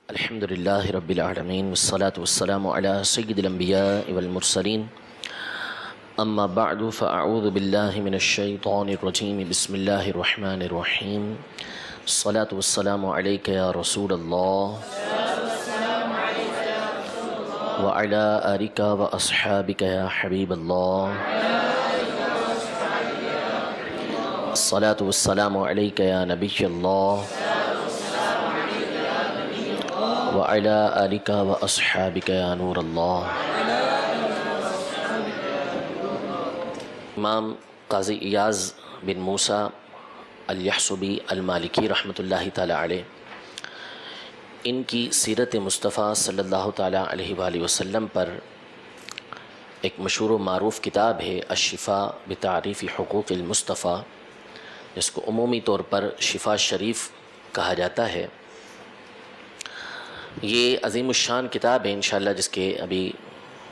الحمد لله رب العالمين والصلاة والسلام على سيد الأنبياء والمرسلين أما بعد فأعوذ بالله من الشيطان الرجيم بسم الله الرحمن الرحيم الصلاة والسلام عليك يا رسول الله وعلى آلك وأصحابك يا حبيب الله الصلاة والسلام عليك يا نبي الله وعلى آلك وأصحابك يا نور اللہ۔ امام قاضی ایاز بن موسیٰ الیحصبی المالکی رحمۃ اللہ تعالی علیہ، ان کی سیرت مصطفیٰ صلی اللہ تعالی علیہ وآلہ وسلم پر ایک مشہور و معروف کتاب ہے الشفاء بتعریف حقوق المصطفیٰ، جس کو عمومی طور پر شفا شریف کہا جاتا ہے۔ یہ عظیم الشان کتاب ہے انشاءاللہ، جس کے ابھی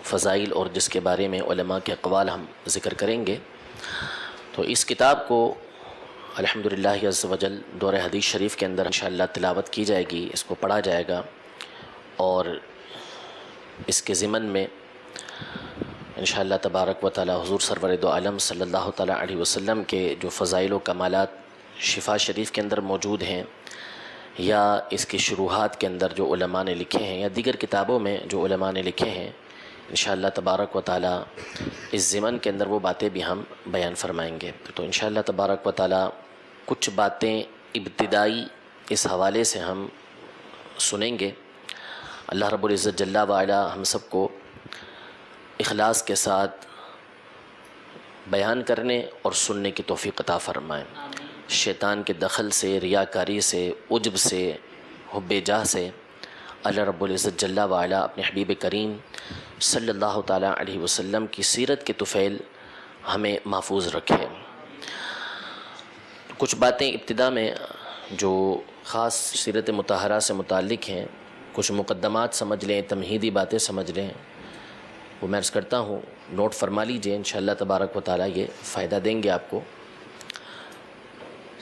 فضائل اور جس کے بارے میں علماء کے اقوال ہم ذکر کریں گے۔ تو اس کتاب کو الحمدللہ عز وجل دور حدیث شریف کے اندر انشاءاللہ تلاوت کی جائے گی، اس کو پڑھا جائے گا، اور اس کے ضمن میں انشاءاللہ تبارک و تعالی حضور سرور دو عالم صلی اللہ تعالی علیہ وسلم کے جو فضائل و کمالات شفا شریف کے اندر موجود ہیں، یا اس کی شروحات کے اندر جو علماء نے لکھے ہیں، یا دیگر کتابوں میں جو علماء نے لکھے ہیں، انشاءاللہ تبارک و تعالی اس ضمن کے اندر وہ باتیں بھی ہم بیان فرمائیں گے۔ تو انشاءاللہ تبارک و تعالی کچھ باتیں ابتدائی اس حوالے سے ہم سنیں گے۔ اللہ رب العزت جل وعلا ہم سب کو اخلاص کے ساتھ بیان کرنے اور سننے کی توفیق عطا فرمائے، شیطان کے دخل سے، ریاکاری سے، عجب سے، حب جاہ سے اللہ رب العزت جل وعلا اپنے حبیب کریم صلی اللہ تعالی علیہ وسلم کی سیرت کے طفیل ہمیں محفوظ رکھے۔ کچھ باتیں ابتدا میں جو خاص سیرت مطہرہ سے متعلق ہیں، کچھ مقدمات سمجھ لیں، تمہیدی باتیں سمجھ لیں، وہ میں عرض کرتا ہوں، نوٹ فرما لیجئے، انشاءاللہ تبارک و تعالی یہ فائدہ دیں گے آپ کو۔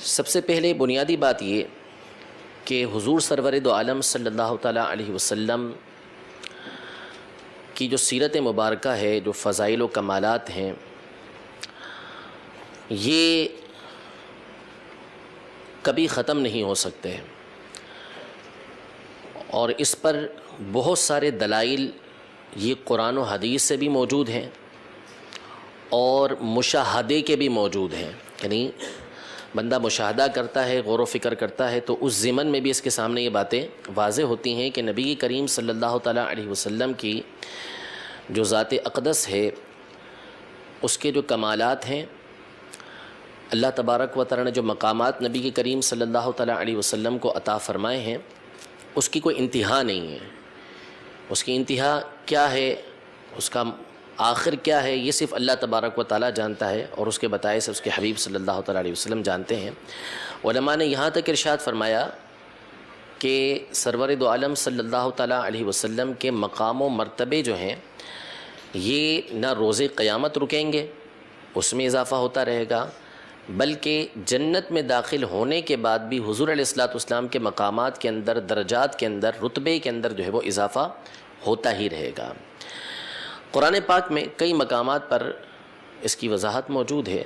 سب سے پہلے بنیادی بات یہ کہ حضور سرور دو عالم صلی اللہ تعالی علیہ وسلم کی جو سیرت مبارکہ ہے، جو فضائل و کمالات ہیں، یہ کبھی ختم نہیں ہو سکتے، اور اس پر بہت سارے دلائل یہ قرآن و حدیث سے بھی موجود ہیں اور مشاہدے کے بھی موجود ہیں، یعنی بندہ مشاہدہ کرتا ہے، غور و فکر کرتا ہے، تو اس ضمن میں بھی اس کے سامنے یہ باتیں واضح ہوتی ہیں کہ نبی کریم صلی اللہ تعالی علیہ وسلم کی جو ذات اقدس ہے، اس کے جو کمالات ہیں، اللہ تبارک و تعالی نے جو مقامات نبی کریم صلی اللہ تعالی علیہ وسلم کو عطا فرمائے ہیں، اس کی کوئی انتہا نہیں ہے۔ اس کی انتہا کیا ہے، اس کا آخر کیا ہے، یہ صرف اللہ تبارک و تعالی جانتا ہے، اور اس کے بتائے سے اس کے حبیب صلی اللہ تعالی علیہ وسلم جانتے ہیں۔ علماء نے یہاں تک ارشاد فرمایا کہ سرور دو عالم صلی اللہ تعالی علیہ وسلم کے مقام و مرتبے جو ہیں، یہ نہ روز قیامت رکیں گے، اس میں اضافہ ہوتا رہے گا، بلکہ جنت میں داخل ہونے کے بعد بھی حضور علیہ الصلوۃ والسلام کے مقامات کے اندر، درجات کے اندر، رتبے کے اندر جو ہے وہ اضافہ ہوتا ہی رہے گا۔ قرآن پاک میں کئی مقامات پر اس کی وضاحت موجود ہے۔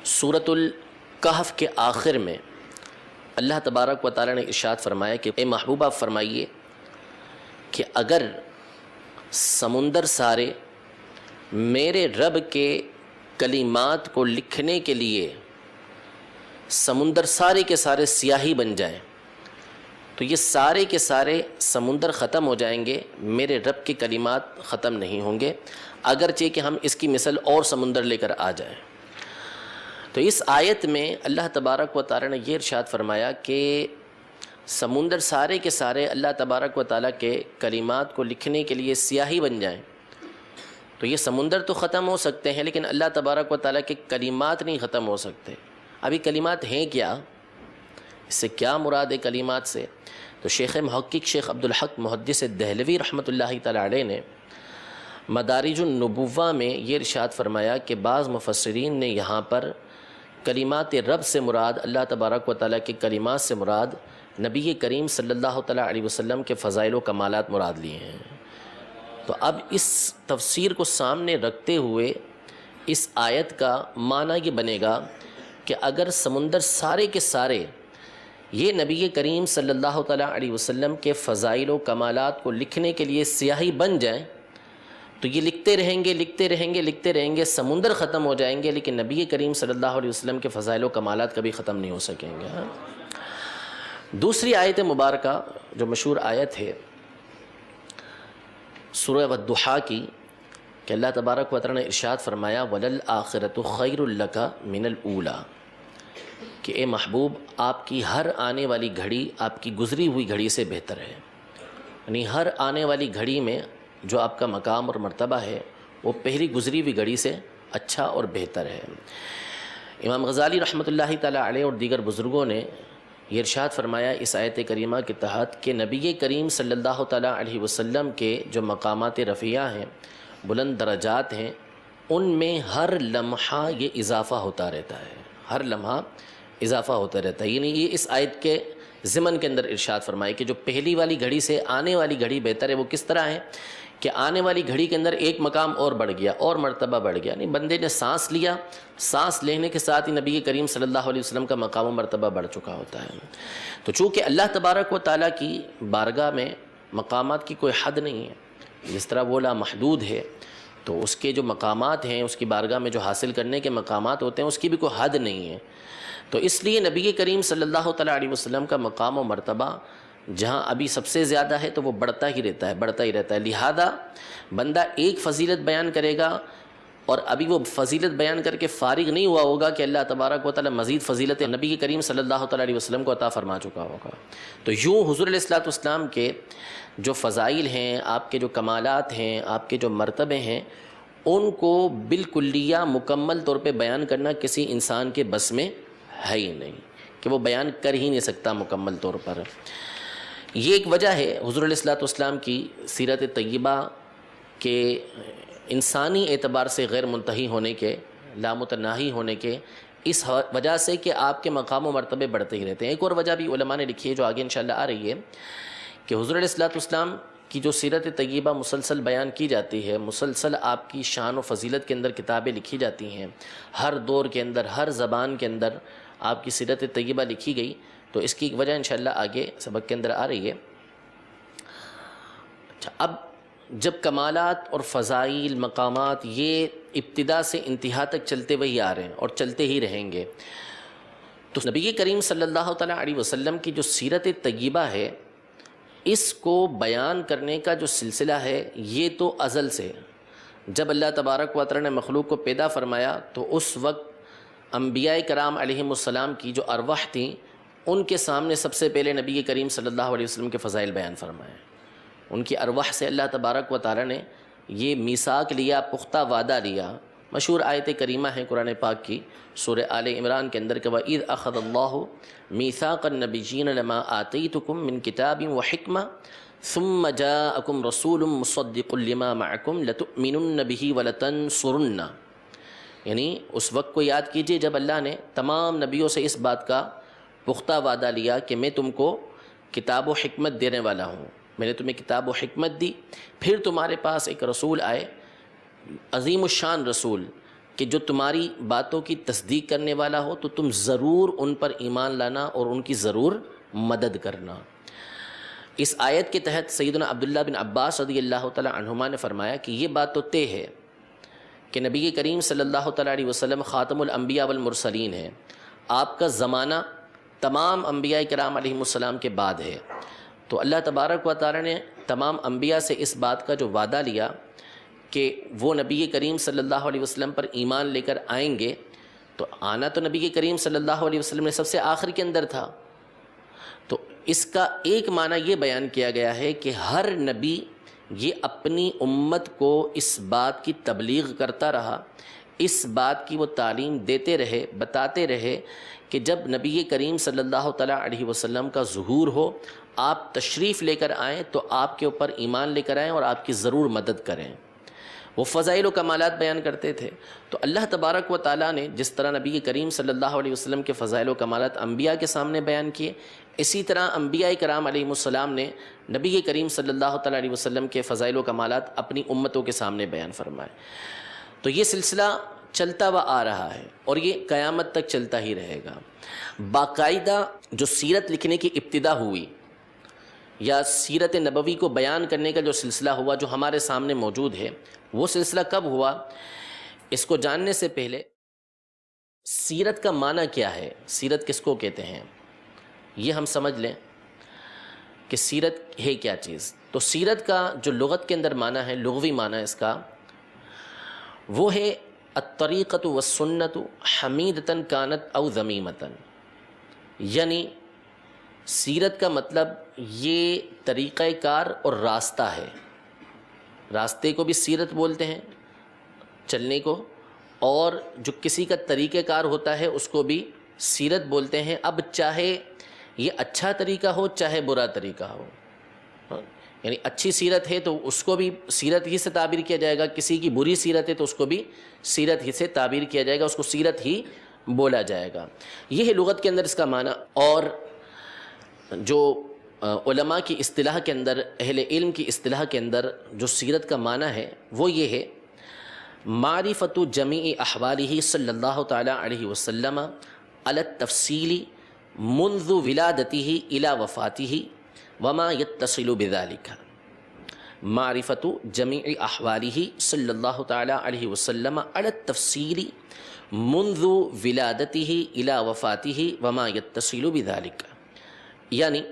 سورۃ الکہف کے آخر میں اللہ تبارک و تعالی نے ارشاد فرمایا کہ اے محبوب آپ فرمائیے کہ اگر سمندر سارے میرے رب کے کلمات کو لکھنے کے لیے سمندر سارے کے سارے سیاہی بن جائیں، تو یہ سارے کے سارے سمندر ختم ہو جائیں گے، میرے رب کے کلمات ختم نہیں ہوں گے، اگرچہ کہ ہم اس کی مثل اور سمندر لے کر آ جائیں۔ تو اس آیت میں اللہ تبارک و تعالی نے یہ ارشاد فرمایا کہ سمندر سارے کے سارے اللہ تبارک و تعالی کے کلمات کو لکھنے کے لیے سیاہی بن جائیں، تو یہ سمندر تو ختم ہو سکتے ہیں، لیکن اللہ تبارک و تعالی کے کلمات نہیں ختم ہو سکتے۔ ابھی کلمات ہیں کیا؟ اس سے کیا مراد ہے کلمات سے؟ تو شیخ محقق شیخ عبدالحق محدث دہلوی رحمۃ اللہ تعالی علیہ نے مدارج النبوہ میں یہ ارشاد فرمایا کہ بعض مفسرین نے یہاں پر کلمات رب سے مراد، اللہ تبارک و تعالیٰ کے کلمات سے مراد نبی کریم صلی اللہ تعالیٰ علیہ وسلم کے فضائل و کمالات مراد لیے ہیں۔ تو اب اس تفسیر کو سامنے رکھتے ہوئے اس آیت کا معنی یہ بنے گا کہ اگر سمندر سارے کے سارے یہ نبی کریم صلی اللہ تعالیٰ علیہ وسلم کے فضائل و کمالات کو لکھنے کے لیے سیاہی بن جائیں تو یہ لکھتے رہیں گے لکھتے رہیں گے لکھتے رہیں گے، سمندر ختم ہو جائیں گے، لیکن نبی کریم صلی اللہ علیہ وسلم کے فضائل و کمالات کبھی ختم نہیں ہو سکیں گے۔ دوسری آیت مبارکہ جو مشہور آیت ہے سورہ والضحیٰ کی، کہ اللہ تبارک و تعالیٰ نے ارشاد فرمایا وَلَلْآخِرَةُ خَيْرٌ لَكَ مِنَ الْأُولَىٰ، کہ اے محبوب آپ کی ہر آنے والی گھڑی آپ کی گزری ہوئی گھڑی سے بہتر ہے، یعنی ہر آنے والی گھڑی میں جو آپ کا مقام اور مرتبہ ہے وہ پہلی گزری ہوئی گھڑی سے اچھا اور بہتر ہے۔ امام غزالی رحمۃ اللہ تعالیٰ علیہ اور دیگر بزرگوں نے یہ ارشاد فرمایا اس آیت کریمہ کے تحت کہ نبی کریم صلی اللہ تعالیٰ علیہ وسلم کے جو مقامات رفیعہ ہیں، بلند درجات ہیں، ان میں ہر لمحہ یہ اضافہ ہوتا رہتا ہے، ہر لمحہ اضافہ ہوتا رہتا ہے۔ یعنی یہ اس آیت کے ضمن کے اندر ارشاد فرمائے کہ جو پہلی والی گھڑی سے آنے والی گھڑی بہتر ہے، وہ کس طرح ہے کہ آنے والی گھڑی کے اندر ایک مقام اور بڑھ گیا اور مرتبہ بڑھ گیا، یعنی بندے نے سانس لیا، سانس لینے کے ساتھ ہی نبی کریم صلی اللہ علیہ وسلم کا مقام و مرتبہ بڑھ چکا ہوتا ہے۔ تو چونکہ اللہ تبارک و تعالیٰ کی بارگاہ میں مقامات کی کوئی حد نہیں ہے، جس طرح وہ لامحدود ہے تو اس کے جو مقامات ہیں، اس کی بارگاہ میں جو حاصل کرنے کے مقامات ہوتے ہیں، اس کی بھی کوئی حد نہیں ہے۔ تو اس لیے نبی کریم صلی اللہ تعالیٰ علیہ وسلم کا مقام و مرتبہ جہاں ابھی سب سے زیادہ ہے تو وہ بڑھتا ہی رہتا ہے، بڑھتا ہی رہتا ہے۔ لہذا بندہ ایک فضیلت بیان کرے گا اور ابھی وہ فضیلت بیان کر کے فارغ نہیں ہوا ہوگا کہ اللہ تبارک و تعالیٰ مزید فضیلت نبی کریم صلی اللہ تعالیٰ علیہ وسلم کو عطا فرما چکا ہوگا۔ تو یوں حضور علیہ الصلوۃ والسلام کے جو فضائل ہیں، آپ کے جو کمالات ہیں، آپ کے جو مرتبے ہیں، ان کو بالکلیہ مکمل طور پہ بیان کرنا کسی انسان کے بس میں ہے ہی نہیں، کہ وہ بیان کر ہی نہیں سکتا مکمل طور پر۔ یہ ایک وجہ ہے حضور علیہ الصلوۃ والسلام کی سیرت طیبہ کے انسانی اعتبار سے غیر منتہی ہونے کے، لامتناہی ہونے کے، اس وجہ سے کہ آپ کے مقام و مرتبے بڑھتے ہی رہتے ہیں۔ ایک اور وجہ بھی علماء نے لکھی ہے جو آگے انشاءاللہ آ رہی ہے، کہ حضور علیہ الصلوۃ والسلام کی جو سیرت طیبہ مسلسل بیان کی جاتی ہے، مسلسل آپ کی شان و فضیلت کے اندر کتابیں لکھی جاتی ہیں، ہر دور کے اندر، ہر زبان کے اندر آپ کی سیرت طیبہ لکھی گئی، تو اس کی ایک وجہ انشاءاللہ آگے سبق کے اندر آ رہی ہے۔ اچھا، اب جب کمالات اور فضائل، مقامات یہ ابتدا سے انتہا تک چلتے وہی آ رہے ہیں اور چلتے ہی رہیں گے، تو نبی کریم صلی اللہ تعالیٰ علیہ وسلم کی جو سیرت طیبہ ہے، اس کو بیان کرنے کا جو سلسلہ ہے یہ تو ازل سے، جب اللہ تبارک و تعالیٰ نے مخلوق کو پیدا فرمایا تو اس وقت انبیاء کرام علیہم السلام کی جو ارواح تھیں، ان کے سامنے سب سے پہلے نبی کریم صلی اللہ علیہ وسلم کے فضائل بیان فرمائے۔ ان کی ارواح سے اللہ تبارک و تعالیٰ نے یہ میثاق لیا، پختہ وعدہ لیا۔ مشہور آیت کریمہ ہے قرآن پاک کی سورہ آل عمران کے اندر کہ وَإِذْ أَخَذَ اللَّهُ مِيثَاقَ النَّبِيِّينَ لَمَا آتَيْتُكُم مِّن كِتَابٍ وَحِكْمَةٍ ثُمَّ جَاءَكُمْ رَسُولٌ مُصَدِّقٌ لِّمَا مَعَكُمْ لَتُؤْمِنُنَّ بِهِ وَلَتَنصُرُنَّ، یعنی اس وقت کو یاد کیجئے جب اللہ نے تمام نبیوں سے اس بات کا پختہ وعدہ لیا کہ میں تم کو کتاب و حکمت دینے والا ہوں، میں نے تمہیں کتاب و حکمت دی، پھر تمہارے پاس ایک رسول آئے، عظیم الشان رسول، کہ جو تمہاری باتوں کی تصدیق کرنے والا ہو تو تم ضرور ان پر ایمان لانا اور ان کی ضرور مدد کرنا۔ اس آیت کے تحت سیدنا عبداللہ بن عباس رضی اللہ تعالی عنہما نے فرمایا کہ یہ بات تو طے ہے کہ نبی کریم صلی اللہ تعالی علیہ وسلم خاتم الانبیاء والمرسلین ہے، آپ کا زمانہ تمام انبیاء کرام علیہم السلام کے بعد ہے، تو اللہ تبارک و تعالی نے تمام انبیاء سے اس بات کا جو وعدہ لیا کہ وہ نبی کریم صلی اللہ علیہ وسلم پر ایمان لے کر آئیں گے، تو آنا تو نبی کریم صلی اللہ علیہ وسلم نے سب سے آخر کے اندر تھا، تو اس کا ایک معنی یہ بیان کیا گیا ہے کہ ہر نبی یہ اپنی امت کو اس بات کی تبلیغ کرتا رہا، اس بات کی وہ تعلیم دیتے رہے، بتاتے رہے کہ جب نبی کریم صلی اللہ تعالیٰ علیہ وسلم کا ظہور ہو، آپ تشریف لے کر آئیں تو آپ کے اوپر ایمان لے کر آئیں اور آپ کی ضرور مدد کریں۔ وہ فضائل و کمالات بیان کرتے تھے۔ تو اللہ تبارک و تعالیٰ نے جس طرح نبی کریم صلی اللہ علیہ وسلم کے فضائل و کمالات انبیاء کے سامنے بیان کیے، اسی طرح انبیاء کرام علیہ السلام نے نبی کریم صلی اللہ تعالیٰ علیہ وسلم کے فضائل و کمالات اپنی امتوں کے سامنے بیان فرمائے۔ تو یہ سلسلہ چلتا ہوا آ رہا ہے اور یہ قیامت تک چلتا ہی رہے گا۔ باقاعدہ جو سیرت لکھنے کی ابتدا ہوئی یا سیرت نبوی کو بیان کرنے کا جو سلسلہ ہوا جو ہمارے سامنے موجود ہے، وہ سلسلہ کب ہوا؟ اس کو جاننے سے پہلے سیرت کا معنی کیا ہے، سیرت کس کو کہتے ہیں، یہ ہم سمجھ لیں کہ سیرت ہے کیا چیز۔ تو سیرت کا جو لغت کے اندر معنی ہے، لغوی معنی اس کا وہ ہے الطریقۃ والسنۃ حمیدۃ کانت او ذمیمۃ، یعنی سیرت کا مطلب یہ طریقہ کار اور راستہ ہے۔ راستے کو بھی سیرت بولتے ہیں چلنے کو، اور جو کسی کا طریقہ کار ہوتا ہے اس کو بھی سیرت بولتے ہیں۔ اب چاہے یہ اچھا طریقہ ہو چاہے برا طریقہ ہو، یعنی اچھی سیرت ہے تو اس کو بھی سیرت ہی سے تعبیر کیا جائے گا، کسی کی بری سیرت ہے تو اس کو بھی سیرت ہی سے تعبیر کیا جائے گا، اس کو سیرت ہی بولا جائے گا۔ یہ ہے لغت کے اندر اس کا معنی۔ اور جو علماء کی اصطلاح کے اندر، اہل علم کی اصطلاح کے اندر جو سیرت کا معنی ہے وہ یہ ہے معرفت جمیع احوالہ صلی اللہ تعالیٰ علیہ وسلم علی التفصیل منذ ولادتہ الی وفاتہ وما یتصل بذلک۔ معرفت جمیع احوالہ صلی اللہ تعالیٰ علیہ وسلم علی التفصیل منذ ولادتہ الی وفاتہ وما یتصل بذلک، یعنی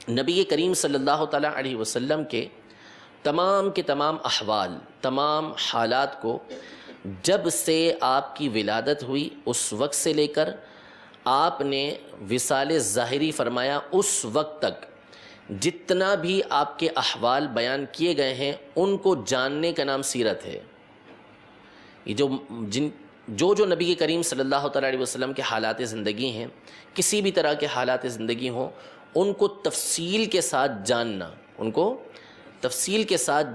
نبی کریم صلی اللہ تعالیٰ علیہ وسلم کے تمام احوال، تمام حالات کو جب سے آپ کی ولادت ہوئی اس وقت سے لے کر آپ نے وصال ظاہری فرمایا اس وقت تک جتنا بھی آپ کے احوال بیان کیے گئے ہیں ان کو جاننے کا نام سیرت ہے۔ یہ جو نبی کریم صلی اللہ تعالیٰ علیہ وسلم کے حالات زندگی ہیں، کسی بھی طرح کے حالات زندگی ہوں، ان کو تفصیل کے ساتھ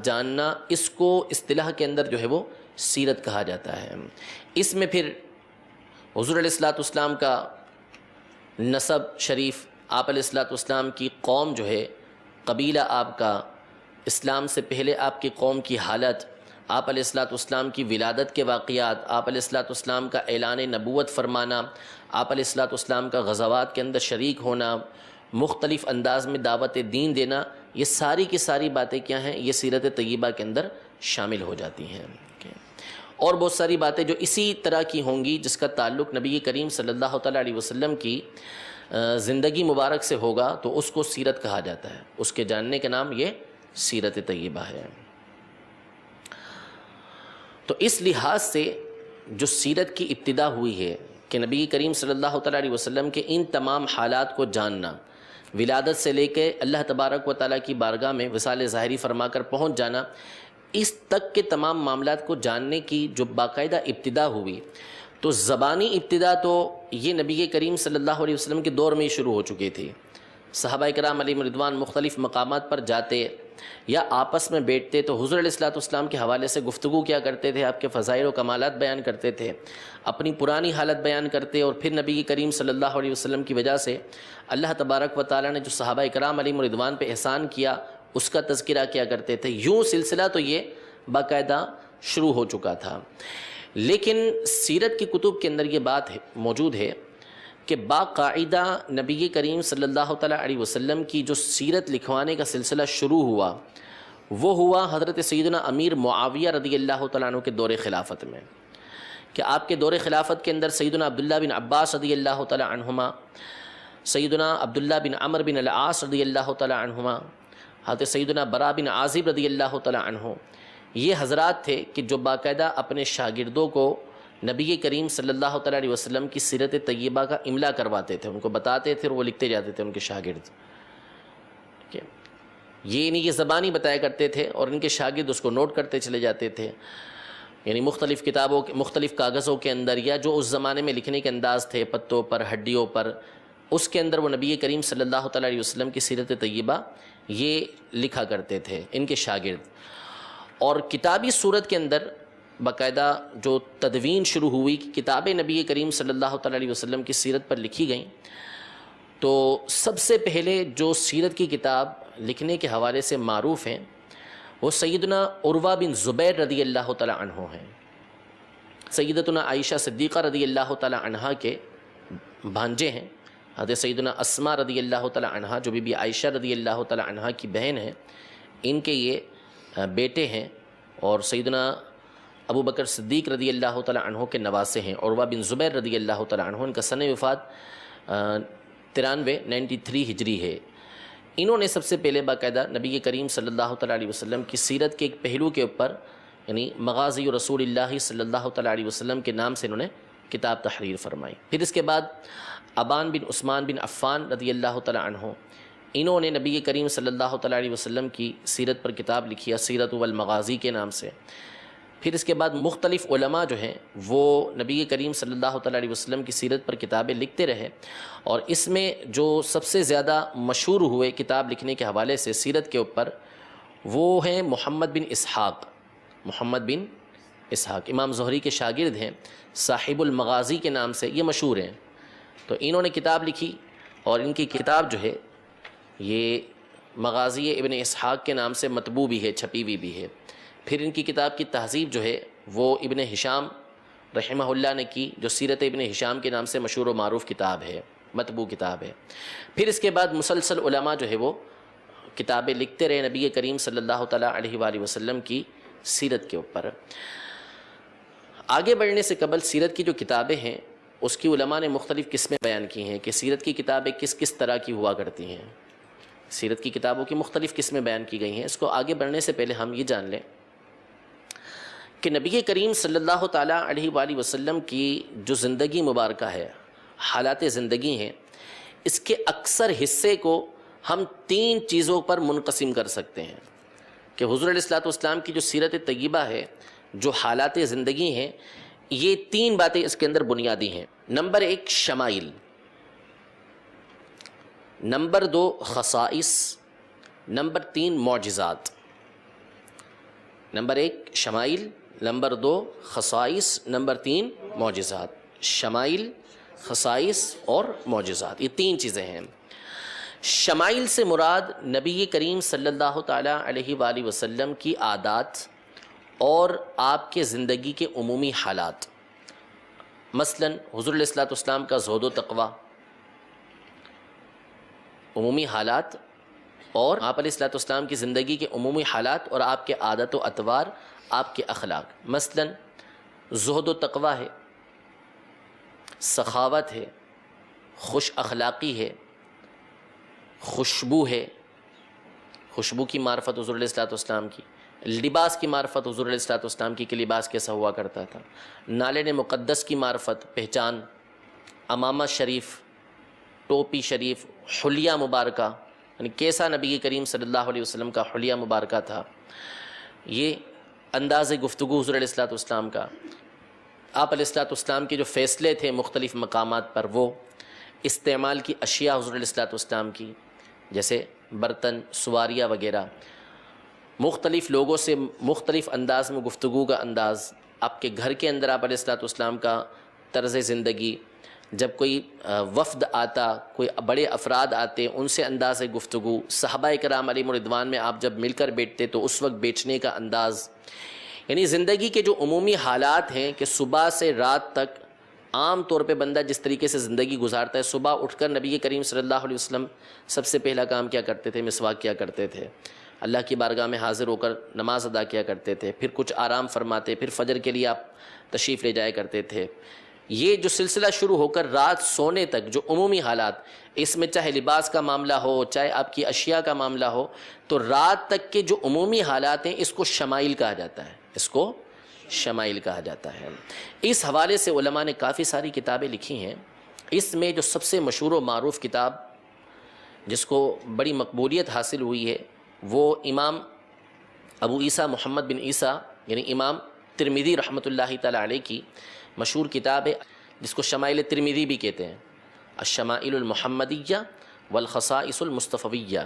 جاننا، اس کو اصطلاح کے اندر جو ہے وہ سیرت کہا جاتا ہے۔ اس میں پھر حضور علیہ الصلوۃ والسلام کا نسب شریف، آپ علیہ الصلوۃ والسلام کی قوم جو ہے، قبیلہ آپ کا، اسلام سے پہلے آپ کی قوم کی حالت، آپ علیہ الصلوۃ والسلام کی ولادت کے واقعات، آپ علیہ الصلوۃ والسلام کا اعلان نبوت فرمانا، آپ علیہ الصلوۃ والسلام کا غزوات کے اندر شریک ہونا، مختلف انداز میں دعوت دین دینا، یہ ساری کی ساری باتیں کیا ہیں، یہ سیرت طیبہ کے اندر شامل ہو جاتی ہیں۔ اور بہت ساری باتیں جو اسی طرح کی ہوں گی جس کا تعلق نبی کریم صلی اللہ تعالیٰ علیہ وسلم کی زندگی مبارک سے ہوگا تو اس کو سیرت کہا جاتا ہے، اس کے جاننے کا نام یہ سیرت طیبہ ہے۔ تو اس لحاظ سے جو سیرت کی ابتدا ہوئی ہے کہ نبی کریم صلی اللہ تعالیٰ علیہ وسلم کے ان تمام حالات کو جاننا، ولادت سے لے کے اللہ تبارک و تعالیٰ کی بارگاہ میں وصال ظاہری فرما کر پہنچ جانا، اس تک کے تمام معاملات کو جاننے کی جو باقاعدہ ابتدا ہوئی، تو زبانی ابتدا تو یہ نبی کریم صلی اللہ علیہ وسلم کے دور میں ہی شروع ہو چکی تھی۔ صحابہ کرام علیہم رضوان مختلف مقامات پر جاتے یا آپس میں بیٹھتے تو حضور علیہ الصلوۃ والسلام کے حوالے سے گفتگو کیا کرتے تھے، آپ کے فضائل و کمالات بیان کرتے تھے، اپنی پرانی حالت بیان کرتے، اور پھر نبی کریم صلی اللہ علیہ وسلم کی وجہ سے اللہ تبارک و تعالیٰ نے جو صحابہ کرام علیہم رضوان پہ احسان کیا اس کا تذکرہ کیا کرتے تھے۔ یوں سلسلہ تو یہ باقاعدہ شروع ہو چکا تھا، لیکن سیرت کی کتب کے اندر یہ بات موجود ہے کہ باقاعدہ نبی کریم صلی اللہ تعالیٰ علیہ وسلم کی جو سیرت لکھوانے کا سلسلہ شروع ہوا وہ ہوا حضرت سیدنا امیر معاویہ رضی اللہ تعالیٰ عنہ کے دور خلافت میں، کہ آپ کے دور خلافت کے اندر سیدنا عبداللہ بن عباس رضی اللہ تعالیٰ عنہما، سیدنا عبداللہ بن عمر بن العاص رضی اللہ تعالیٰ عنہما، حضرت سیدنا برا بن عازب رضی اللہ تعالیٰ عنہ، یہ حضرات تھے کہ جو باقاعدہ اپنے شاگردوں کو نبی کریم صلی اللہ تعالیٰ علیہ وسلم کی سیرت طیبہ کا املا کرواتے تھے، ان کو بتاتے تھے اور وہ لکھتے جاتے تھے ان کے شاگرد۔ یہ نہیں یہ زبانی بتایا کرتے تھے اور ان کے شاگرد اس کو نوٹ کرتے چلے جاتے تھے، یعنی مختلف کتابوں مختلف کاغذوں کے اندر، یا جو اس زمانے میں لکھنے کے انداز تھے پتوں پر، ہڈیوں پر، اس کے اندر وہ نبی کریم صلی اللہ تعالیٰ علیہ وسلم کی سیرت طیبہ یہ لکھا کرتے تھے ان کے شاگرد۔ اور کتابی صورت کے اندر باقاعدہ جو تدوین شروع ہوئی کہ کتابیں نبی کریم صلی اللہ تعالیٰ علیہ وسلم کی سیرت پر لکھی گئیں، تو سب سے پہلے جو سیرت کی کتاب لکھنے کے حوالے سے معروف ہیں وہ سیدنا عروہ بن زبیر رضی اللہ تعالیٰ عنہ ہیں۔ سیدتنا عائشہ صدیقہ رضی اللہ تعالیٰ عنہا کے بھانجے ہیں، حضرت سیدنا اسماء رضی اللہ تعالیٰ عنہا جو بی بی عائشہ رضی اللہ تعالیٰ عنہا کی بہن ہیں، ان کے یہ بیٹے ہیں، اور سیدنا ابو بکر صدیق رضی اللہ تعالیٰ عنہ کے نواسے ہیں۔ عروہ بن زبیر رضی اللہ تعالیٰ عنہ، ان کا سن وفات 93 ہجری ہے۔ انہوں نے سب سے پہلے باقاعدہ نبی کریم صلی اللہ تعالیٰ علیہ وسلم کی سیرت کے ایک پہلو کے اوپر، یعنی مغازی رسول اللہ صلی اللہ تعالیٰ علیہ وسلم کے نام سے انہوں نے کتاب تحریر فرمائی۔ پھر اس کے بعد ابان بن عثمان بن عفان رضی اللہ تعالیٰ عنہ، انہوں نے نبی کریم صلی اللہ تعالیٰ علیہ وسلم کی سیرت پر کتاب لکھی ہے، سیرت والمغازی کے نام سے۔ پھر اس کے بعد مختلف علماء جو ہیں وہ نبی کریم صلی اللہ تعالیٰ علیہ وسلم کی سیرت پر کتابیں لکھتے رہے، اور اس میں جو سب سے زیادہ مشہور ہوئے کتاب لکھنے کے حوالے سے سیرت کے اوپر وہ ہیں محمد بن اسحاق، امام زہری کے شاگرد ہیں، صاحب المغازی کے نام سے یہ مشہور ہیں۔ تو انہوں نے کتاب لکھی، اور ان کی کتاب جو ہے یہ مغازی ابن اسحاق کے نام سے مطبوع بھی ہے، چھپی ہوئی بھی ہے۔ پھر ان کی کتاب کی تہذیب جو ہے وہ ابن ہشام رحمہ اللہ نے کی، جو سیرت ابن ہشام کے نام سے مشہور و معروف کتاب ہے، مطبوع کتاب ہے۔ پھر اس کے بعد مسلسل علماء جو ہے وہ کتابیں لکھتے رہے نبی کریم صلی اللہ تعالیٰ علیہ وآلہ وسلم کی سیرت کے اوپر۔ آگے بڑھنے سے قبل سیرت کی جو کتابیں ہیں اس کی علماء نے مختلف قسمیں بیان کی ہیں کہ سیرت کی کتابیں کس کس طرح کی ہوا کرتی ہیں۔ سیرت کی کتابوں کی مختلف قسمیں بیان کی گئی ہیں۔ اس کو آگے بڑھنے سے پہلے ہم یہ جان لیں کہ نبی کریم صلی اللہ تعالیٰ علیہ وآلہ وسلم کی جو زندگی مبارکہ ہے، حالات زندگی ہیں، اس کے اکثر حصے کو ہم 3 چیزوں پر منقسم کر سکتے ہیں کہ حضور علیہ الصلوۃ والسلام کی جو سیرت طیبہ ہے، جو حالات زندگی ہیں، یہ 3 باتیں اس کے اندر بنیادی ہیں۔ نمبر 1 شمائل، نمبر 2 خصائص، نمبر 3 معجزات۔ نمبر 1 شمائل، نمبر 2 خصائص، نمبر 3 معجزات۔ شمائل، خصائص اور معجزات، یہ 3 چیزیں ہیں۔ شمائل سے مراد نبی کریم صلی اللہ تعالیٰ علیہ وآلہ وسلم کی عادات اور آپ کے زندگی کے عمومی حالات، مثلا حضور علیہ الصلوۃ والسلام کا زہد و تقوی، عمومی حالات، اور آپ علیہ الصلوۃ والسلام کی زندگی کے عمومی حالات اور آپ کے عادت و اطوار، آپ کے اخلاق۔ مثلا زہد و تقوی ہے، سخاوت ہے، خوش اخلاقی ہے، خوشبو ہے، خوشبو کی معرفت حضور علیہ الصلوۃ والسلام کی، لباس کی معرفت حضور علیہ الصلوۃ والسلام کی کہ لباس کیسا ہوا کرتا تھا، نالین مقدس کی معرفت، پہچان، امامہ شریف، ٹوپی شریف، حلیہ مبارکہ، یعنی کیسا نبی کریم صلی اللہ علیہ وسلم کا حلیہ مبارکہ تھا، یہ انداز گفتگو حضور علیہ الصلوۃ والسلام کا، آپ علیہ الصلوۃ والسلام کے جو فیصلے تھے مختلف مقامات پر، وہ استعمال کی اشیاء حضور علیہ الصلوۃ والسلام کی، جیسے برتن، سواریاں وغیرہ، مختلف لوگوں سے مختلف انداز میں گفتگو کا انداز، آپ کے گھر کے اندر آپ علیہ الصلوۃ والسلام کا طرز زندگی، جب کوئی وفد آتا، کوئی بڑے افراد آتے، ان سے انداز گفتگو، صحابہ کرام علیہم رضوان میں آپ جب مل کر بیٹھتے تو اس وقت بیٹھنے کا انداز، یعنی زندگی کے جو عمومی حالات ہیں کہ صبح سے رات تک عام طور پہ بندہ جس طریقے سے زندگی گزارتا ہے، صبح اٹھ کر نبی کریم صلی اللہ علیہ وسلم سب سے پہلا کام کیا کرتے تھے؟ مسواک کیا کرتے تھے، اللہ کی بارگاہ میں حاضر ہو کر نماز ادا کیا کرتے تھے، پھر کچھ آرام فرماتے، پھر فجر کے لیے آپ تشریف لے جایا کرتے تھے۔ یہ جو سلسلہ شروع ہو کر رات سونے تک جو عمومی حالات، اس میں چاہے لباس کا معاملہ ہو، چاہے آپ کی اشیاء کا معاملہ ہو، تو رات تک کے جو عمومی حالات ہیں اس کو شمائل کہا جاتا ہے، اس کو شمائل کہا جاتا ہے۔ اس حوالے سے علماء نے کافی ساری کتابیں لکھی ہیں۔ اس میں جو سب سے مشہور و معروف کتاب جس کو بڑی مقبولیت حاصل ہوئی ہے وہ امام ابو عیسیٰ محمد بن عیسیٰ یعنی امام ترمذی رحمۃ اللہ تعالیٰ علیہ کی مشہور کتاب ہے، جس کو شمائل ترمذی بھی کہتے ہیں، الشمائل المحمدیہ والخصائص المصطفیہ،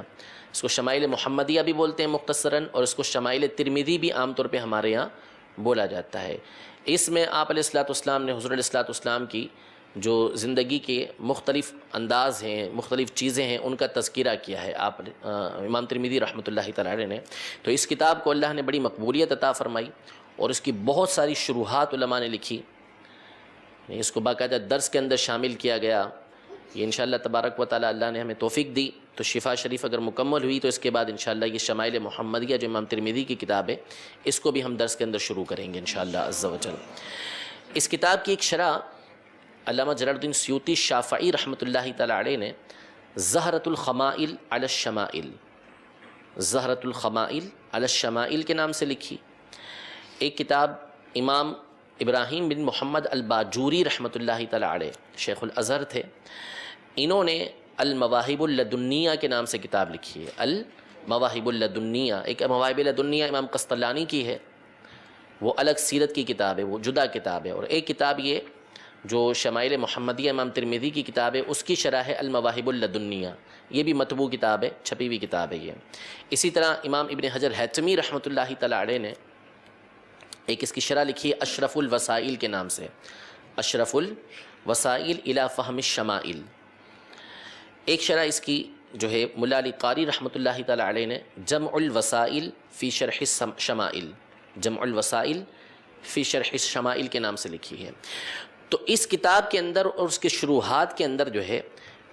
اس کو شمائل محمدیہ بھی بولتے ہیں مختصراً، اور اس کو شمائل ترمذی بھی عام طور پہ ہمارے یہاں بولا جاتا ہے۔ اس میں آپ علیہ الصلوۃ والسلام نے، حضور علیہ الصلوۃ والسلام کی جو زندگی کے مختلف انداز ہیں، مختلف چیزیں ہیں، ان کا تذکرہ کیا ہے آپ امام ترمذی رحمۃ اللہ تعالی علیہ نے۔ تو اس کتاب کو اللہ نے بڑی مقبولیت عطا فرمائی، اور اس کی بہت ساری شروحات علماء نے لکھی، اس کو باقاعدہ درس کے اندر شامل کیا گیا۔ یہ انشاءاللہ تبارک و تعالی اللہ نے ہمیں توفیق دی تو شفا شریف اگر مکمل ہوئی تو اس کے بعد انشاءاللہ یہ شمائل محمدیہ جو امام ترمذی کی کتاب ہے، اس کو بھی ہم درس کے اندر شروع کریں گے انشاءاللہ عز و جل۔ اس کتاب کی ایک شرح علامہ جلال الدین سیوطی شافعی رحمۃ اللہ تعالی علیہ نے زہرۃ الخمائل علی الشمائل، زہرۃ الخمائل علی الشمائل کے نام سے لکھی۔ ایک کتاب امام ابراہیم بن محمد الباجوری رحمۃ اللہ تعالی علیہ، شیخ الازہر تھے، انہوں نے المواہب اللدنیہ کے نام سے کتاب لکھی ہے۔ المواہب اللدنیہ، ایک مواہب لدنیہ امام قسطلانی کی ہے، وہ الگ سیرت کی کتاب ہے، وہ جدا کتاب ہے، اور ایک کتاب یہ جو شمائل محمدیہ امام ترمذی کی کتاب ہے اس کی شرح ہے المواہب اللدنیہ، یہ بھی مطبوع کتاب ہے، چھپی ہوئی کتاب ہے یہ۔ اسی طرح امام ابن حجر ہیثمی رحمۃ اللہ تعالی علیہ نے ایک اس کی شرح لکھی ہے اشرف الوسائل کے نام سے، اشرف الوسائل الی فہم الشمائل۔ ایک شرح اس کی جو ہے ملا علی قاری رحمۃ اللہ تعالی علیہ نے جمع الوسائل فی شرح الشمائل، جمع الوسائل فی شرح الشمائل کے نام سے لکھی ہے۔ تو اس کتاب کے اندر اور اس کے شروحات کے اندر جو ہے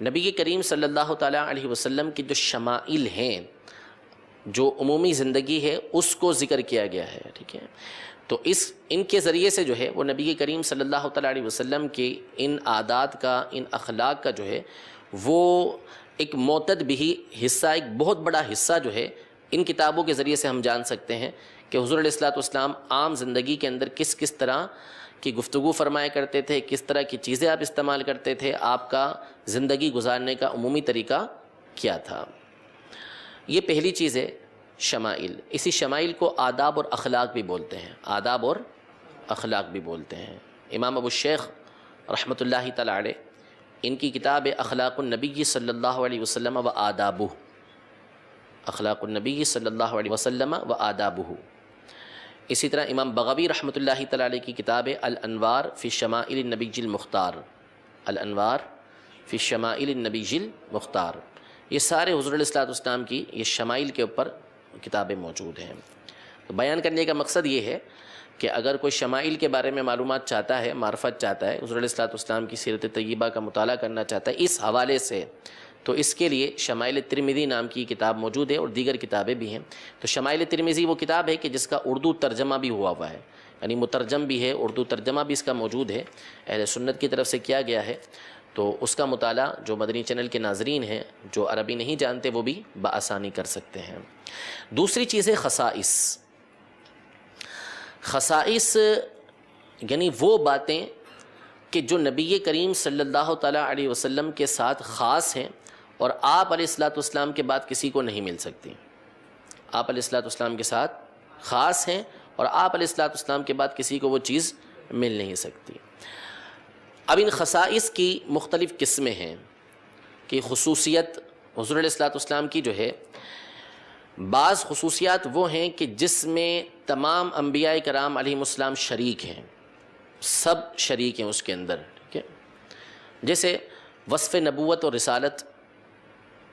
نبی کریم صلی اللہ تعالی علیہ وسلم کی جو شمائل ہیں، جو عمومی زندگی ہے، اس کو ذکر کیا گیا ہے، ٹھیک ہے۔ تو ان کے ذریعے سے جو ہے وہ نبی کریم صلی اللہ تعالی علیہ وسلم کے ان عادات کا، ان اخلاق کا جو ہے وہ ایک معتد بھی حصہ، ایک بہت بڑا حصہ جو ہے ان کتابوں کے ذریعے سے ہم جان سکتے ہیں کہ حضور علیہ الصلوۃ والسلام عام زندگی کے اندر کس کس طرح کی گفتگو فرمایا کرتے تھے، کس طرح کی چیزیں آپ استعمال کرتے تھے، آپ کا زندگی گزارنے کا عمومی طریقہ کیا تھا۔ یہ پہلی چیز ہے شمائل۔ اسی شمائل کو آداب اور اخلاق بھی بولتے ہیں، آداب اور اخلاق بھی بولتے ہیں۔ امام ابو الشیخ رحمۃ اللہ تعالی علیہ، ان کی کتاب اخلاق النبی صلی اللہ علیہ وسلم و آدابہ، اخلاق النبی صلی اللہ علیہ وسلم و آدابہ۔ اسی طرح امام بغوی رحمۃ اللہ تعالی علیہ کی کتاب الانوار فی شمائل النبی المختار، الانوار فی شمائل النبی المختار۔ یہ سارے حضور علیہ الصلوۃ والسلام کی یہ شمائل کے اوپر کتابیں موجود ہیں۔ تو بیان کرنے کا مقصد یہ ہے کہ اگر کوئی شمائل کے بارے میں معلومات چاہتا ہے، معرفت چاہتا ہے، حضور علیہ الصلوۃ والسلام کی سیرت طیبہ کا مطالعہ کرنا چاہتا ہے اس حوالے سے، تو اس کے لیے شمائل ترمذی نام کی کتاب موجود ہے، اور دیگر کتابیں بھی ہیں۔ تو شمائل ترمذی وہ کتاب ہے کہ جس کا اردو ترجمہ بھی ہوا ہے، یعنی مترجم بھی ہے، اردو ترجمہ بھی اس کا موجود ہے، اہل سنت کی طرف سے کیا گیا ہے۔ تو اس کا مطالعہ جو مدنی چینل کے ناظرین ہیں جو عربی نہیں جانتے وہ بھی بآسانی کر سکتے ہیں۔ دوسری چیز ہے خصائص۔ خصائص یعنی وہ باتیں کہ جو نبی کریم صلی اللہ تعالیٰ علیہ وسلم کے ساتھ خاص ہیں اور آپ علیہ الصلوۃ والسلام کے بعد کسی کو نہیں مل سکتی۔ آپ علیہ الصلوۃ والسلام کے ساتھ خاص ہیں اور آپ علیہ الصلوۃ والسلام کے بعد کسی کو وہ چیز مل نہیں سکتی۔ اب ان خصائص کی مختلف قسمیں ہیں کہ خصوصیت حضور علیہ الصلوۃ والسلام کی جو ہے، بعض خصوصیات وہ ہیں کہ جس میں تمام انبیاء کرام علیہم السلام شریک ہیں، سب شریک ہیں اس کے اندر، ٹھیک ہے۔ جیسے وصف نبوت اور رسالت،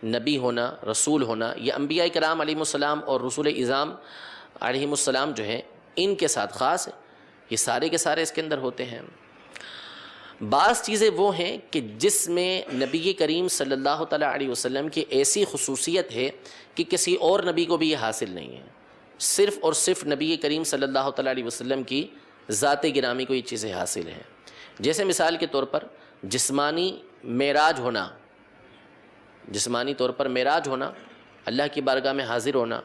نبی ہونا، رسول ہونا، یہ انبیاء کرام علیہم السلام اور رسول اعظام علیہم السلام جو ہیں ان کے ساتھ خاص ہے، یہ سارے کے سارے اس کے اندر ہوتے ہیں۔ بعض چیزیں وہ ہیں کہ جس میں نبی کریم صلی اللہ تعالیٰ علیہ وسلم کی ایسی خصوصیت ہے کہ کسی اور نبی کو بھی یہ حاصل نہیں ہے، صرف اور صرف نبی کریم صلی اللہ تعالیٰ علیہ وسلم کی ذات گرامی کو یہ چیزیں حاصل ہیں۔ جیسے مثال کے طور پر جسمانی معراج ہونا، جسمانی طور پر معراج ہونا، اللہ کی بارگاہ میں حاضر ہونا،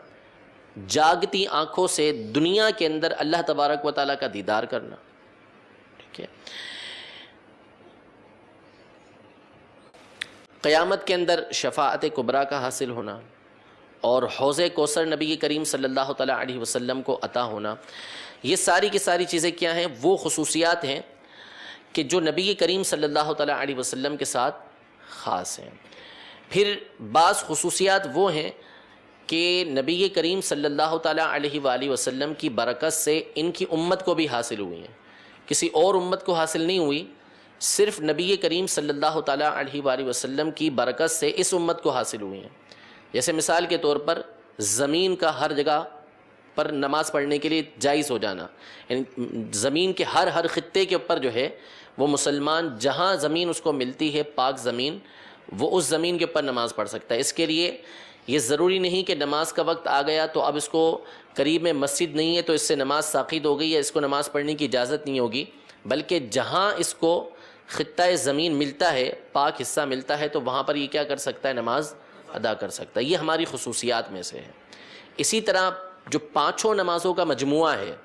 جاگتی آنکھوں سے دنیا کے اندر اللہ تبارک و تعالیٰ کا دیدار کرنا، ٹھیک ہے۔ قیامت کے اندر شفاعت کبریٰ کا حاصل ہونا اور حوض کوثر نبی کریم صلی اللہ تعالیٰ علیہ وسلم کو عطا ہونا، یہ ساری کی ساری چیزیں کیا ہیں؟ وہ خصوصیات ہیں کہ جو نبی کریم صلی اللہ تعالیٰ علیہ وسلم کے ساتھ خاص ہیں۔ پھر بعض خصوصیات وہ ہیں کہ نبی کریم صلی اللہ تعالیٰ علیہ وآلہ وسلم کی برکت سے ان کی امت کو بھی حاصل ہوئی ہیں، کسی اور امت کو حاصل نہیں ہوئی، صرف نبی کریم صلی اللہ تعالیٰ علیہ وآلہ وسلم کی برکت سے اس امت کو حاصل ہوئی ہیں۔ جیسے مثال کے طور پر زمین کا ہر جگہ پر نماز پڑھنے کے لیے جائز ہو جانا، یعنی زمین کے ہر خطے کے اوپر جو ہے وہ مسلمان جہاں زمین اس کو ملتی ہے، پاک زمین، وہ اس زمین کے اوپر نماز پڑھ سکتا ہے۔ اس کے لیے یہ ضروری نہیں کہ نماز کا وقت آ گیا تو اب اس کو قریب میں مسجد نہیں ہے تو اس سے نماز ساقط ہو گئی یا اس کو نماز پڑھنے کی اجازت نہیں ہوگی، بلکہ جہاں اس کو خطہ زمین ملتا ہے، پاک حصہ ملتا ہے، تو وہاں پر یہ کیا کر سکتا ہے؟ نماز ادا کر سکتا ہے۔ یہ ہماری خصوصیات میں سے ہے۔ اسی طرح جو پانچوں نمازوں کا مجموعہ ہے،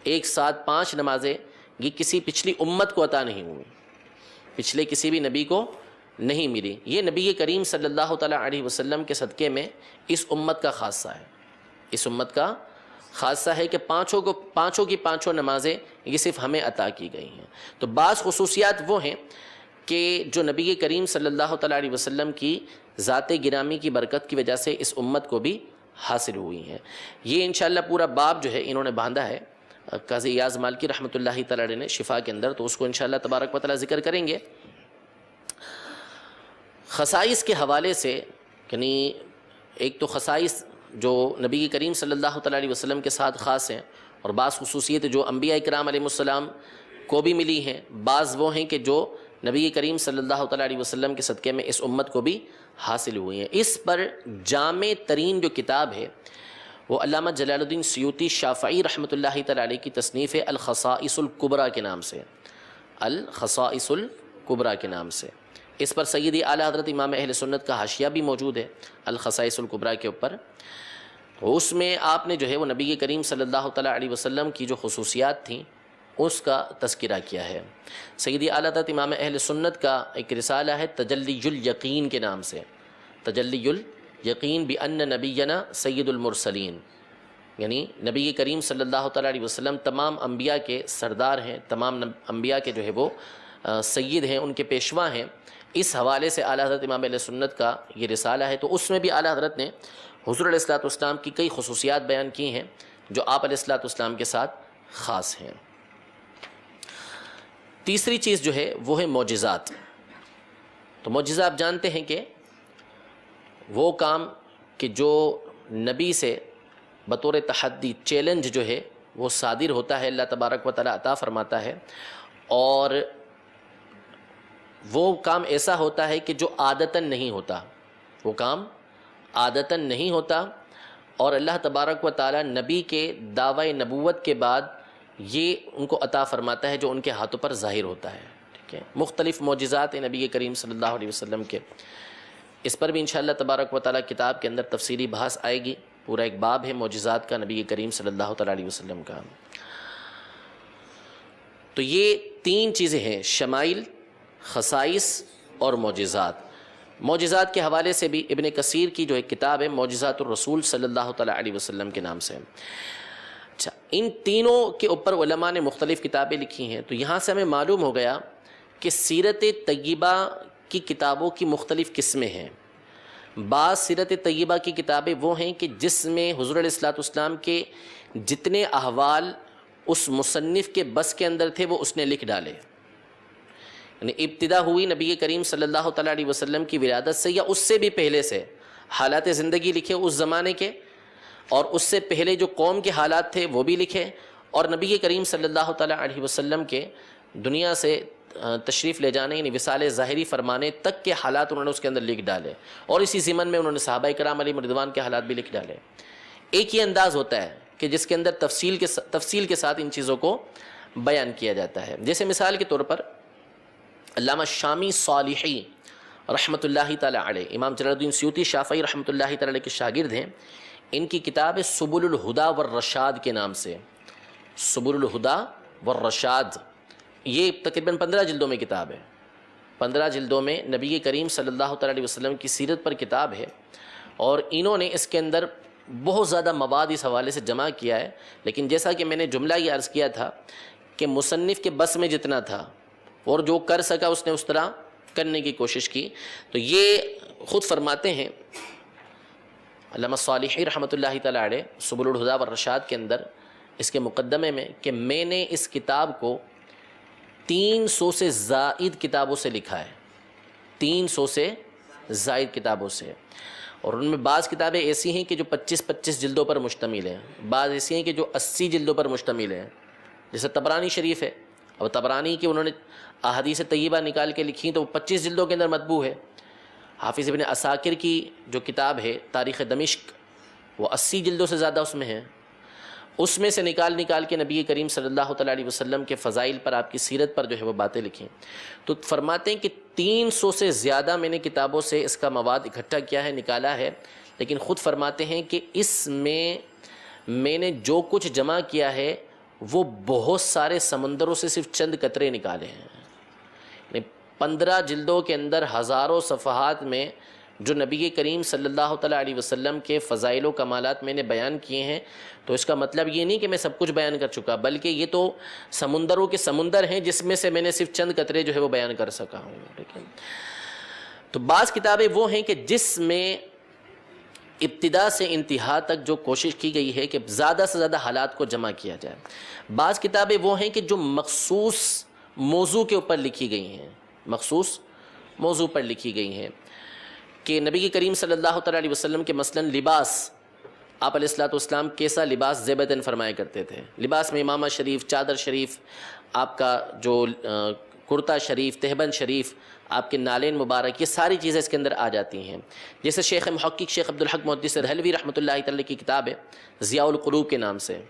ایک ساتھ 5 نمازیں، یہ کسی پچھلی امت کو عطا نہیں ہوئی، پچھلے کسی بھی نبی کو نہیں ملی، یہ نبی کریم صلی اللہ تعالیٰ علیہ وسلم کے صدقے میں اس امت کا خاصہ ہے۔ اس امت کا خاصہ ہے کہ پانچوں کی پانچوں نمازیں یہ صرف ہمیں عطا کی گئی ہیں۔ تو بعض خصوصیات وہ ہیں کہ جو نبی کریم صلی اللہ تعالیٰ علیہ وسلم کی ذات گرامی کی برکت کی وجہ سے اس امت کو بھی حاصل ہوئی ہیں۔ یہ انشاءاللہ پورا باب جو ہے انہوں نے باندھا ہے قاضی ایاز مالکی رحمۃ اللہ تعالیٰ علیہ نے شفا کے اندر، تو اس کو انشاءاللہ تبارک و تعالیٰ ذکر کریں گے۔ خصائص کے حوالے سے، یعنی ایک تو خصائص جو نبی کریم صلی اللہ تعالیٰ علیہ وسلم کے ساتھ خاص ہیں، اور بعض خصوصیت جو انبیاء کرام علیہ السلام کو بھی ملی ہیں، بعض وہ ہیں کہ جو نبی کریم صلی اللہ تعالیٰ علیہ وسلم کے صدقے میں اس امت کو بھی حاصل ہوئی ہیں۔ اس پر جامع ترین جو کتاب ہے وہ علامہ جلال الدین سیوطی شافعی رحمۃ اللہ تعالیٰ علیہ کی تصنیف ہے الخصائص الکبریٰ کے نام سے، الخصائص الکبریٰ کے نام سے۔ اس پر سیدی اعلیٰ حضرت امام اہل سنت کا حاشیہ بھی موجود ہے الخصائص الکبریٰ کے اوپر۔ اس میں آپ نے جو ہے وہ نبی کریم صلی اللہ تعالیٰ علیہ وسلم کی جو خصوصیات تھیں اس کا تذکرہ کیا ہے۔ سیدی اعلیٰ حضرت امام اہل سنت کا ایک رسالہ ہے تجلی الیقین کے نام سے، تجلی الیقین بأن نبینا سید المرسلین، یعنی نبی کریم صلی اللہ تعالیٰ علیہ وسلم تمام انبیاء کے سردار ہیں، تمام انبیاء کے جو ہے وہ سید ہیں، ان کے پیشوا ہیں۔ اس حوالے سے اعلیٰ حضرت امام اہل سنت کا یہ رسالہ ہے، تو اس میں بھی اعلیٰ حضرت نے حضور علیہ الصلوۃ والسلام کی کئی خصوصیات بیان کی ہیں جو آپ علیہ الصلوۃ والسلام کے ساتھ خاص ہیں۔ تیسری چیز جو ہے وہ ہے معجزات۔ تو معجزہ آپ جانتے ہیں کہ وہ کام کہ جو نبی سے بطور تحدی، چیلنج جو ہے وہ صادر ہوتا ہے، اللہ تبارک و تعالیٰ عطا فرماتا ہے، اور وہ کام ایسا ہوتا ہے کہ جو عادتاً نہیں ہوتا، وہ کام عادتاً نہیں ہوتا، اور اللہ تبارک و تعالیٰ نبی کے دعوی نبوت کے بعد یہ ان کو عطا فرماتا ہے جو ان کے ہاتھوں پر ظاہر ہوتا ہے۔ ٹھیک ہے، مختلف معجزات نبی کریم صلی اللہ علیہ وسلم کے، اس پر بھی انشاءاللہ تبارک و تعالیٰ کتاب کے اندر تفصیلی بحث آئے گی، پورا ایک باب ہے معجزات کا نبی کریم صلی اللہ تعالیٰ علیہ وسلم کا۔ تو یہ 3 چیزیں ہیں، شمائل، خصائص اور معجزات۔ معجزات کے حوالے سے بھی ابن کثیر کی جو ایک کتاب ہے معجزات الرسول صلی اللہ تعالیٰ علیہ وسلم کے نام سے۔ اچھا، ان تینوں کے اوپر علماء نے مختلف کتابیں لکھی ہیں، تو یہاں سے ہمیں معلوم ہو گیا کہ سیرت طیبہ کی کتابوں کی مختلف قسمیں ہیں۔ بعض سیرت طیبہ کی کتابیں وہ ہیں کہ جس میں حضور علیہ الصلوۃ والسلام کے جتنے احوال اس مصنف کے بس کے اندر تھے وہ اس نے لکھ ڈالے، یعنی ابتدا ہوئی نبی کریم صلی اللہ تعالیٰ علیہ وسلم کی ولادت سے یا اس سے بھی پہلے سے، حالات زندگی لکھے اس زمانے کے، اور اس سے پہلے جو قوم کے حالات تھے وہ بھی لکھے، اور نبی کریم صلی اللہ تعالیٰ علیہ وسلم کے دنیا سے تشریف لے جانے یعنی وصال ظاہری فرمانے تک کے حالات انہوں نے اس کے اندر لکھ ڈالے، اور اسی ضمن میں انہوں نے صحابہ کرام علیہم رضوان کے حالات بھی لکھ ڈالے۔ ایک ہی انداز ہوتا ہے کہ جس کے اندر تفصیل کے ساتھ ان چیزوں کو بیان کیا جاتا ہے۔ جیسے مثال کے طور پر علامہ شامی صالحی رحمۃ اللہ تعالیٰ علیہ، امام جلال الدین سیوطی شافعی رحمۃ اللہ تعالیٰ علیہ کے شاگرد ہیں، ان کی کتاب ہے سبل الہدا والرشاد کے نام سے، سبل الہدا والرشاد، یہ تقریباً 15 جلدوں میں کتاب ہے، 15 جلدوں میں نبی کریم صلی اللہ تعالیٰ علیہ وسلم کی سیرت پر کتاب ہے، اور انہوں نے اس کے اندر بہت زیادہ مواد اس حوالے سے جمع کیا ہے، لیکن جیسا کہ میں نے جملہ یہ عرض کیا تھا کہ مصنف کے بس میں جتنا تھا اور جو کر سکا اس نے اس طرح کرنے کی کوشش کی. تو یہ خود فرماتے ہیں علامہ صالحی رحمۃ اللہ تعالیٰ علیہ سبل الہدیٰ والرشاد کے اندر اس کے مقدمے میں کہ میں نے اس کتاب کو 300 سے زائد کتابوں سے لکھا ہے، 300 سے زائد کتابوں سے، اور ان میں بعض کتابیں ایسی ہیں کہ جو 25 جلدوں پر مشتمل ہیں، بعض ایسی ہیں کہ جو 80 جلدوں پر مشتمل ہیں، جیسے طبرانی شریف ہے. اور طبرانی کی انہوں نے احادیث طیبہ نکال کے لکھی تو وہ 25 جلدوں کے اندر مطبوع ہے. حافظ ابن عساکر کی جو کتاب ہے تاریخ دمشق وہ 80 جلدوں سے زیادہ اس میں ہے. اس میں سے نکال کے نبی کریم صلی اللہ تعالیٰ علیہ وسلم کے فضائل پر، آپ کی سیرت پر جو ہے وہ باتیں لکھیں. تو فرماتے ہیں کہ 300 سے زیادہ میں نے کتابوں سے اس کا مواد اکٹھا کیا ہے، نکالا ہے. لیکن خود فرماتے ہیں کہ اس میں نے جو کچھ جمع کیا ہے وہ بہت سارے سمندروں سے صرف چند قطرے نکالے ہیں. 15 جلدوں کے اندر ہزاروں صفحات میں جو نبی کریم صلی اللہ تعالیٰ علیہ وسلم کے فضائل و کمالات میں نے بیان کیے ہیں، تو اس کا مطلب یہ نہیں کہ میں سب کچھ بیان کر چکا، بلکہ یہ تو سمندروں کے سمندر ہیں جس میں سے میں نے صرف چند قطرے جو ہے وہ بیان کر سکا ہوں. ٹھیک ہے. تو بعض کتابیں وہ ہیں کہ جس میں ابتدا سے انتہا تک جو کوشش کی گئی ہے کہ زیادہ سے زیادہ حالات کو جمع کیا جائے. بعض کتابیں وہ ہیں کہ جو مخصوص موضوع کے اوپر لکھی گئی ہیں، مخصوص موضوع پر لکھی گئی ہیں، کہ نبی کریم صلی اللہ تعالیٰ علیہ وسلم کے مثلاً لباس، آپ علیہ الصلوۃ والسلام کیسا لباس زیبتاً فرمایا کرتے تھے. لباس میں امامہ شریف، چادر شریف، آپ کا جو کرتا شریف، تہبند شریف، آپ کے نالین مبارک، یہ ساری چیزیں اس کے اندر آ جاتی ہیں. جیسے شیخ محقق شیخ عبدالحق محدث دہلوی رحمۃ اللہ تعالیٰ کی کتاب ہے ضیاء القلوب کے نام سے،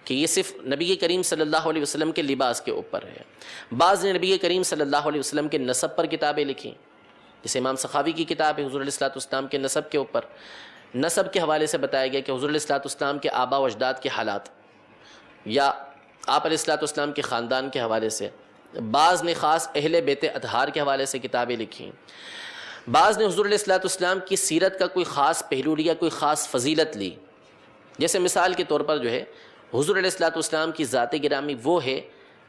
کہ یہ صرف نبی کریم صلی اللہ علیہ وسلم کے لباس کے اوپر ہے. بعض نے نبی کریم صلی اللہ علیہ وسلم کے نسب پر کتابیں لکھیں، جیسے امام سخاوی کی کتاب ہے حضور علیہ الصلوۃ والسلام کے نسب کے اوپر. نسب کے حوالے سے بتایا گیا کہ حضور علیہ الصلوۃ والسلام کے آبا و اجداد کے حالات، یا آپ علیہ الصلوۃ والسلام کے خاندان کے حوالے سے. بعض نے خاص اہل بیت اطہار کے حوالے سے کتابیں لکھیں. بعض نے حضور علیہ الصلوۃ والسلام کی سیرت کا کوئی خاص پہلو لیا، کوئی خاص فضیلت لی. جیسے مثال کے طور پر جو ہے حضور علیہ الصلوۃ والسلام کی ذات گرامی وہ ہے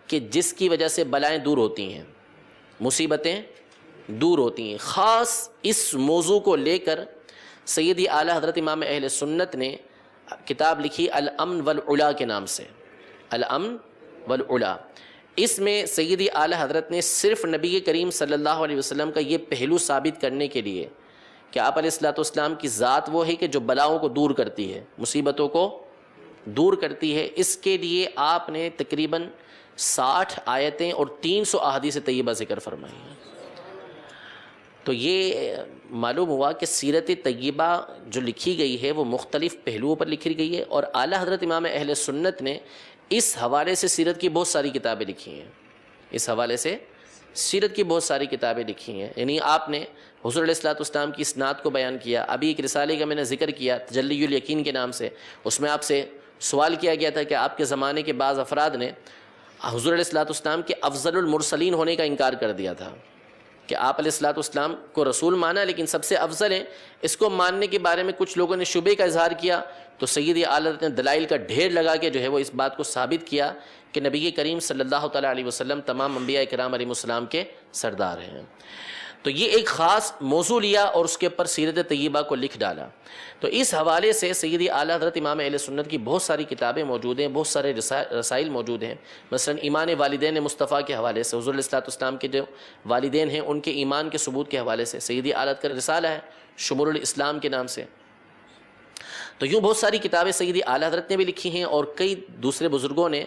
کہ جس کی وجہ سے بلائیں دور ہوتی ہیں، مصیبتیں دور ہوتی ہیں. خاص اس موضوع کو لے کر سیدی اعلیٰ حضرت امام اہل سنت نے کتاب لکھی الامن والعلا کے نام سے، الامن والعلا. اس میں سیدی اعلیٰ حضرت نے صرف نبی کریم صلی اللہ علیہ وسلم کا یہ پہلو ثابت کرنے کے لیے کہ آپ علیہ الصلوۃ والسلام کی ذات وہ ہے کہ جو بلاؤں کو دور کرتی ہے، مصیبتوں کو دور کرتی ہے، اس کے لیے آپ نے تقریباً 60 آیتیں اور 300 احادیث طیبہ ذکر فرمائی ہیں. تو یہ معلوم ہوا کہ سیرت طیبہ جو لکھی گئی ہے وہ مختلف پہلوؤں پر لکھی گئی ہے، اور اعلیٰ حضرت امام اہل سنت نے اس حوالے سے سیرت کی بہت ساری کتابیں لکھی ہیں. اس حوالے سے سیرت کی بہت ساری کتابیں لکھی ہیں. یعنی آپ نے حضور علیہ الصلوۃ والسلام کی اسناد کو بیان کیا. ابھی ایک رسالے کا میں نے ذکر کیا تجلی الیقین کے نام سے، اس میں آپ سے سوال کیا گیا تھا کہ آپ کے زمانے کے بعض افراد نے حضور علیہ الصلوۃ والسلام کے افضل المرسلین ہونے کا انکار کر دیا تھا، کہ آپ علیہ الصلوۃ والسلام کو رسول مانا لیکن سب سے افضل ہیں. اس کو ماننے کے بارے میں کچھ لوگوں نے شبے کا اظہار کیا، تو سیدی اعلیٰ حضرت نے دلائل کا ڈھیر لگا کے جو ہے وہ اس بات کو ثابت کیا کہ نبی کریم صلی اللہ تعالیٰ علیہ وسلم تمام انبیاء کرام علیہ السلام کے سردار ہیں. تو یہ ایک خاص موضوع لیا اور اس کے اوپر سیرت طیبہ کو لکھ ڈالا. تو اس حوالے سے سیدی اعلیٰ حضرت امام اہل سنت کی بہت ساری کتابیں موجود ہیں، بہت سارے رسائل موجود ہیں. مثلا ایمان والدین مصطفیٰ کے حوالے سے، حضور علیہ الصلوۃ والسلام کے جو والدین ہیں ان کے ایمان کے ثبوت کے حوالے سے سیدی اعلیٰ کا رسالہ ہے شمول الاسلام کے نام سے. تو یوں بہت ساری کتابیں سیدی اعلیٰ حضرت نے بھی لکھی ہیں، اور کئی دوسرے بزرگوں نے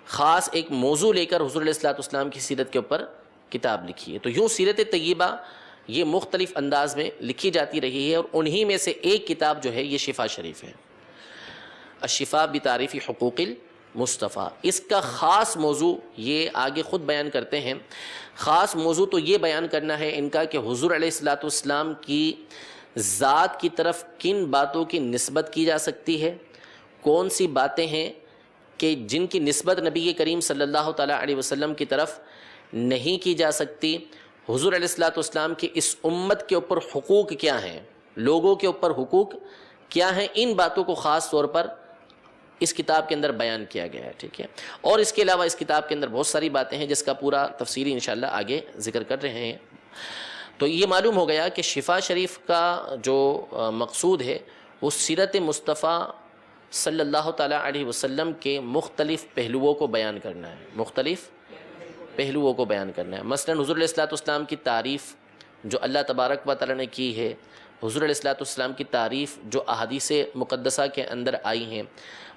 خاص ایک موضوع لے کر حضور علیہ الصلوۃ والسلام کی سیرت کے اوپر کتاب لکھی ہے. تو یوں سیرت طیبہ یہ مختلف انداز میں لکھی جاتی رہی ہے، اور انہی میں سے ایک کتاب جو ہے یہ شفا شریف ہے، الشفاء بتعریف حقوق المصطفیٰ. اس کا خاص موضوع یہ آگے خود بیان کرتے ہیں. خاص موضوع تو یہ بیان کرنا ہے ان کا کہ حضور علیہ الصلوۃ والسلام کی ذات کی طرف کن باتوں کی نسبت کی جا سکتی ہے، کون سی باتیں ہیں کہ جن کی نسبت نبی کریم صلی اللہ تعالیٰ علیہ وسلم کی طرف نہیں کی جا سکتی. حضور علیہ الصلوۃ والسلام کی اس امت کے اوپر حقوق کیا ہیں، لوگوں کے اوپر حقوق کیا ہیں، ان باتوں کو خاص طور پر اس کتاب کے اندر بیان کیا گیا ہے. ٹھیک ہے. اور اس کے علاوہ اس کتاب کے اندر بہت ساری باتیں ہیں جس کا پورا تفصیلی انشاءاللہ آگے ذکر کر رہے ہیں. تو یہ معلوم ہو گیا کہ شفا شریف کا جو مقصود ہے وہ سیرت مصطفیٰ صلی اللہ تعالیٰ علیہ وسلم کے مختلف پہلوؤں کو بیان کرنا ہے، مختلف پہلوؤں کو بیان کرنا ہے۔ مثلا حضور علیہ الصلوۃ والسلام کی تعریف جو اللہ تبارک و تعالیٰ نے کی ہے، حضور علیہ الصلوۃ والسلام کی تعریف جو احادیث مقدسہ کے اندر آئی ہیں،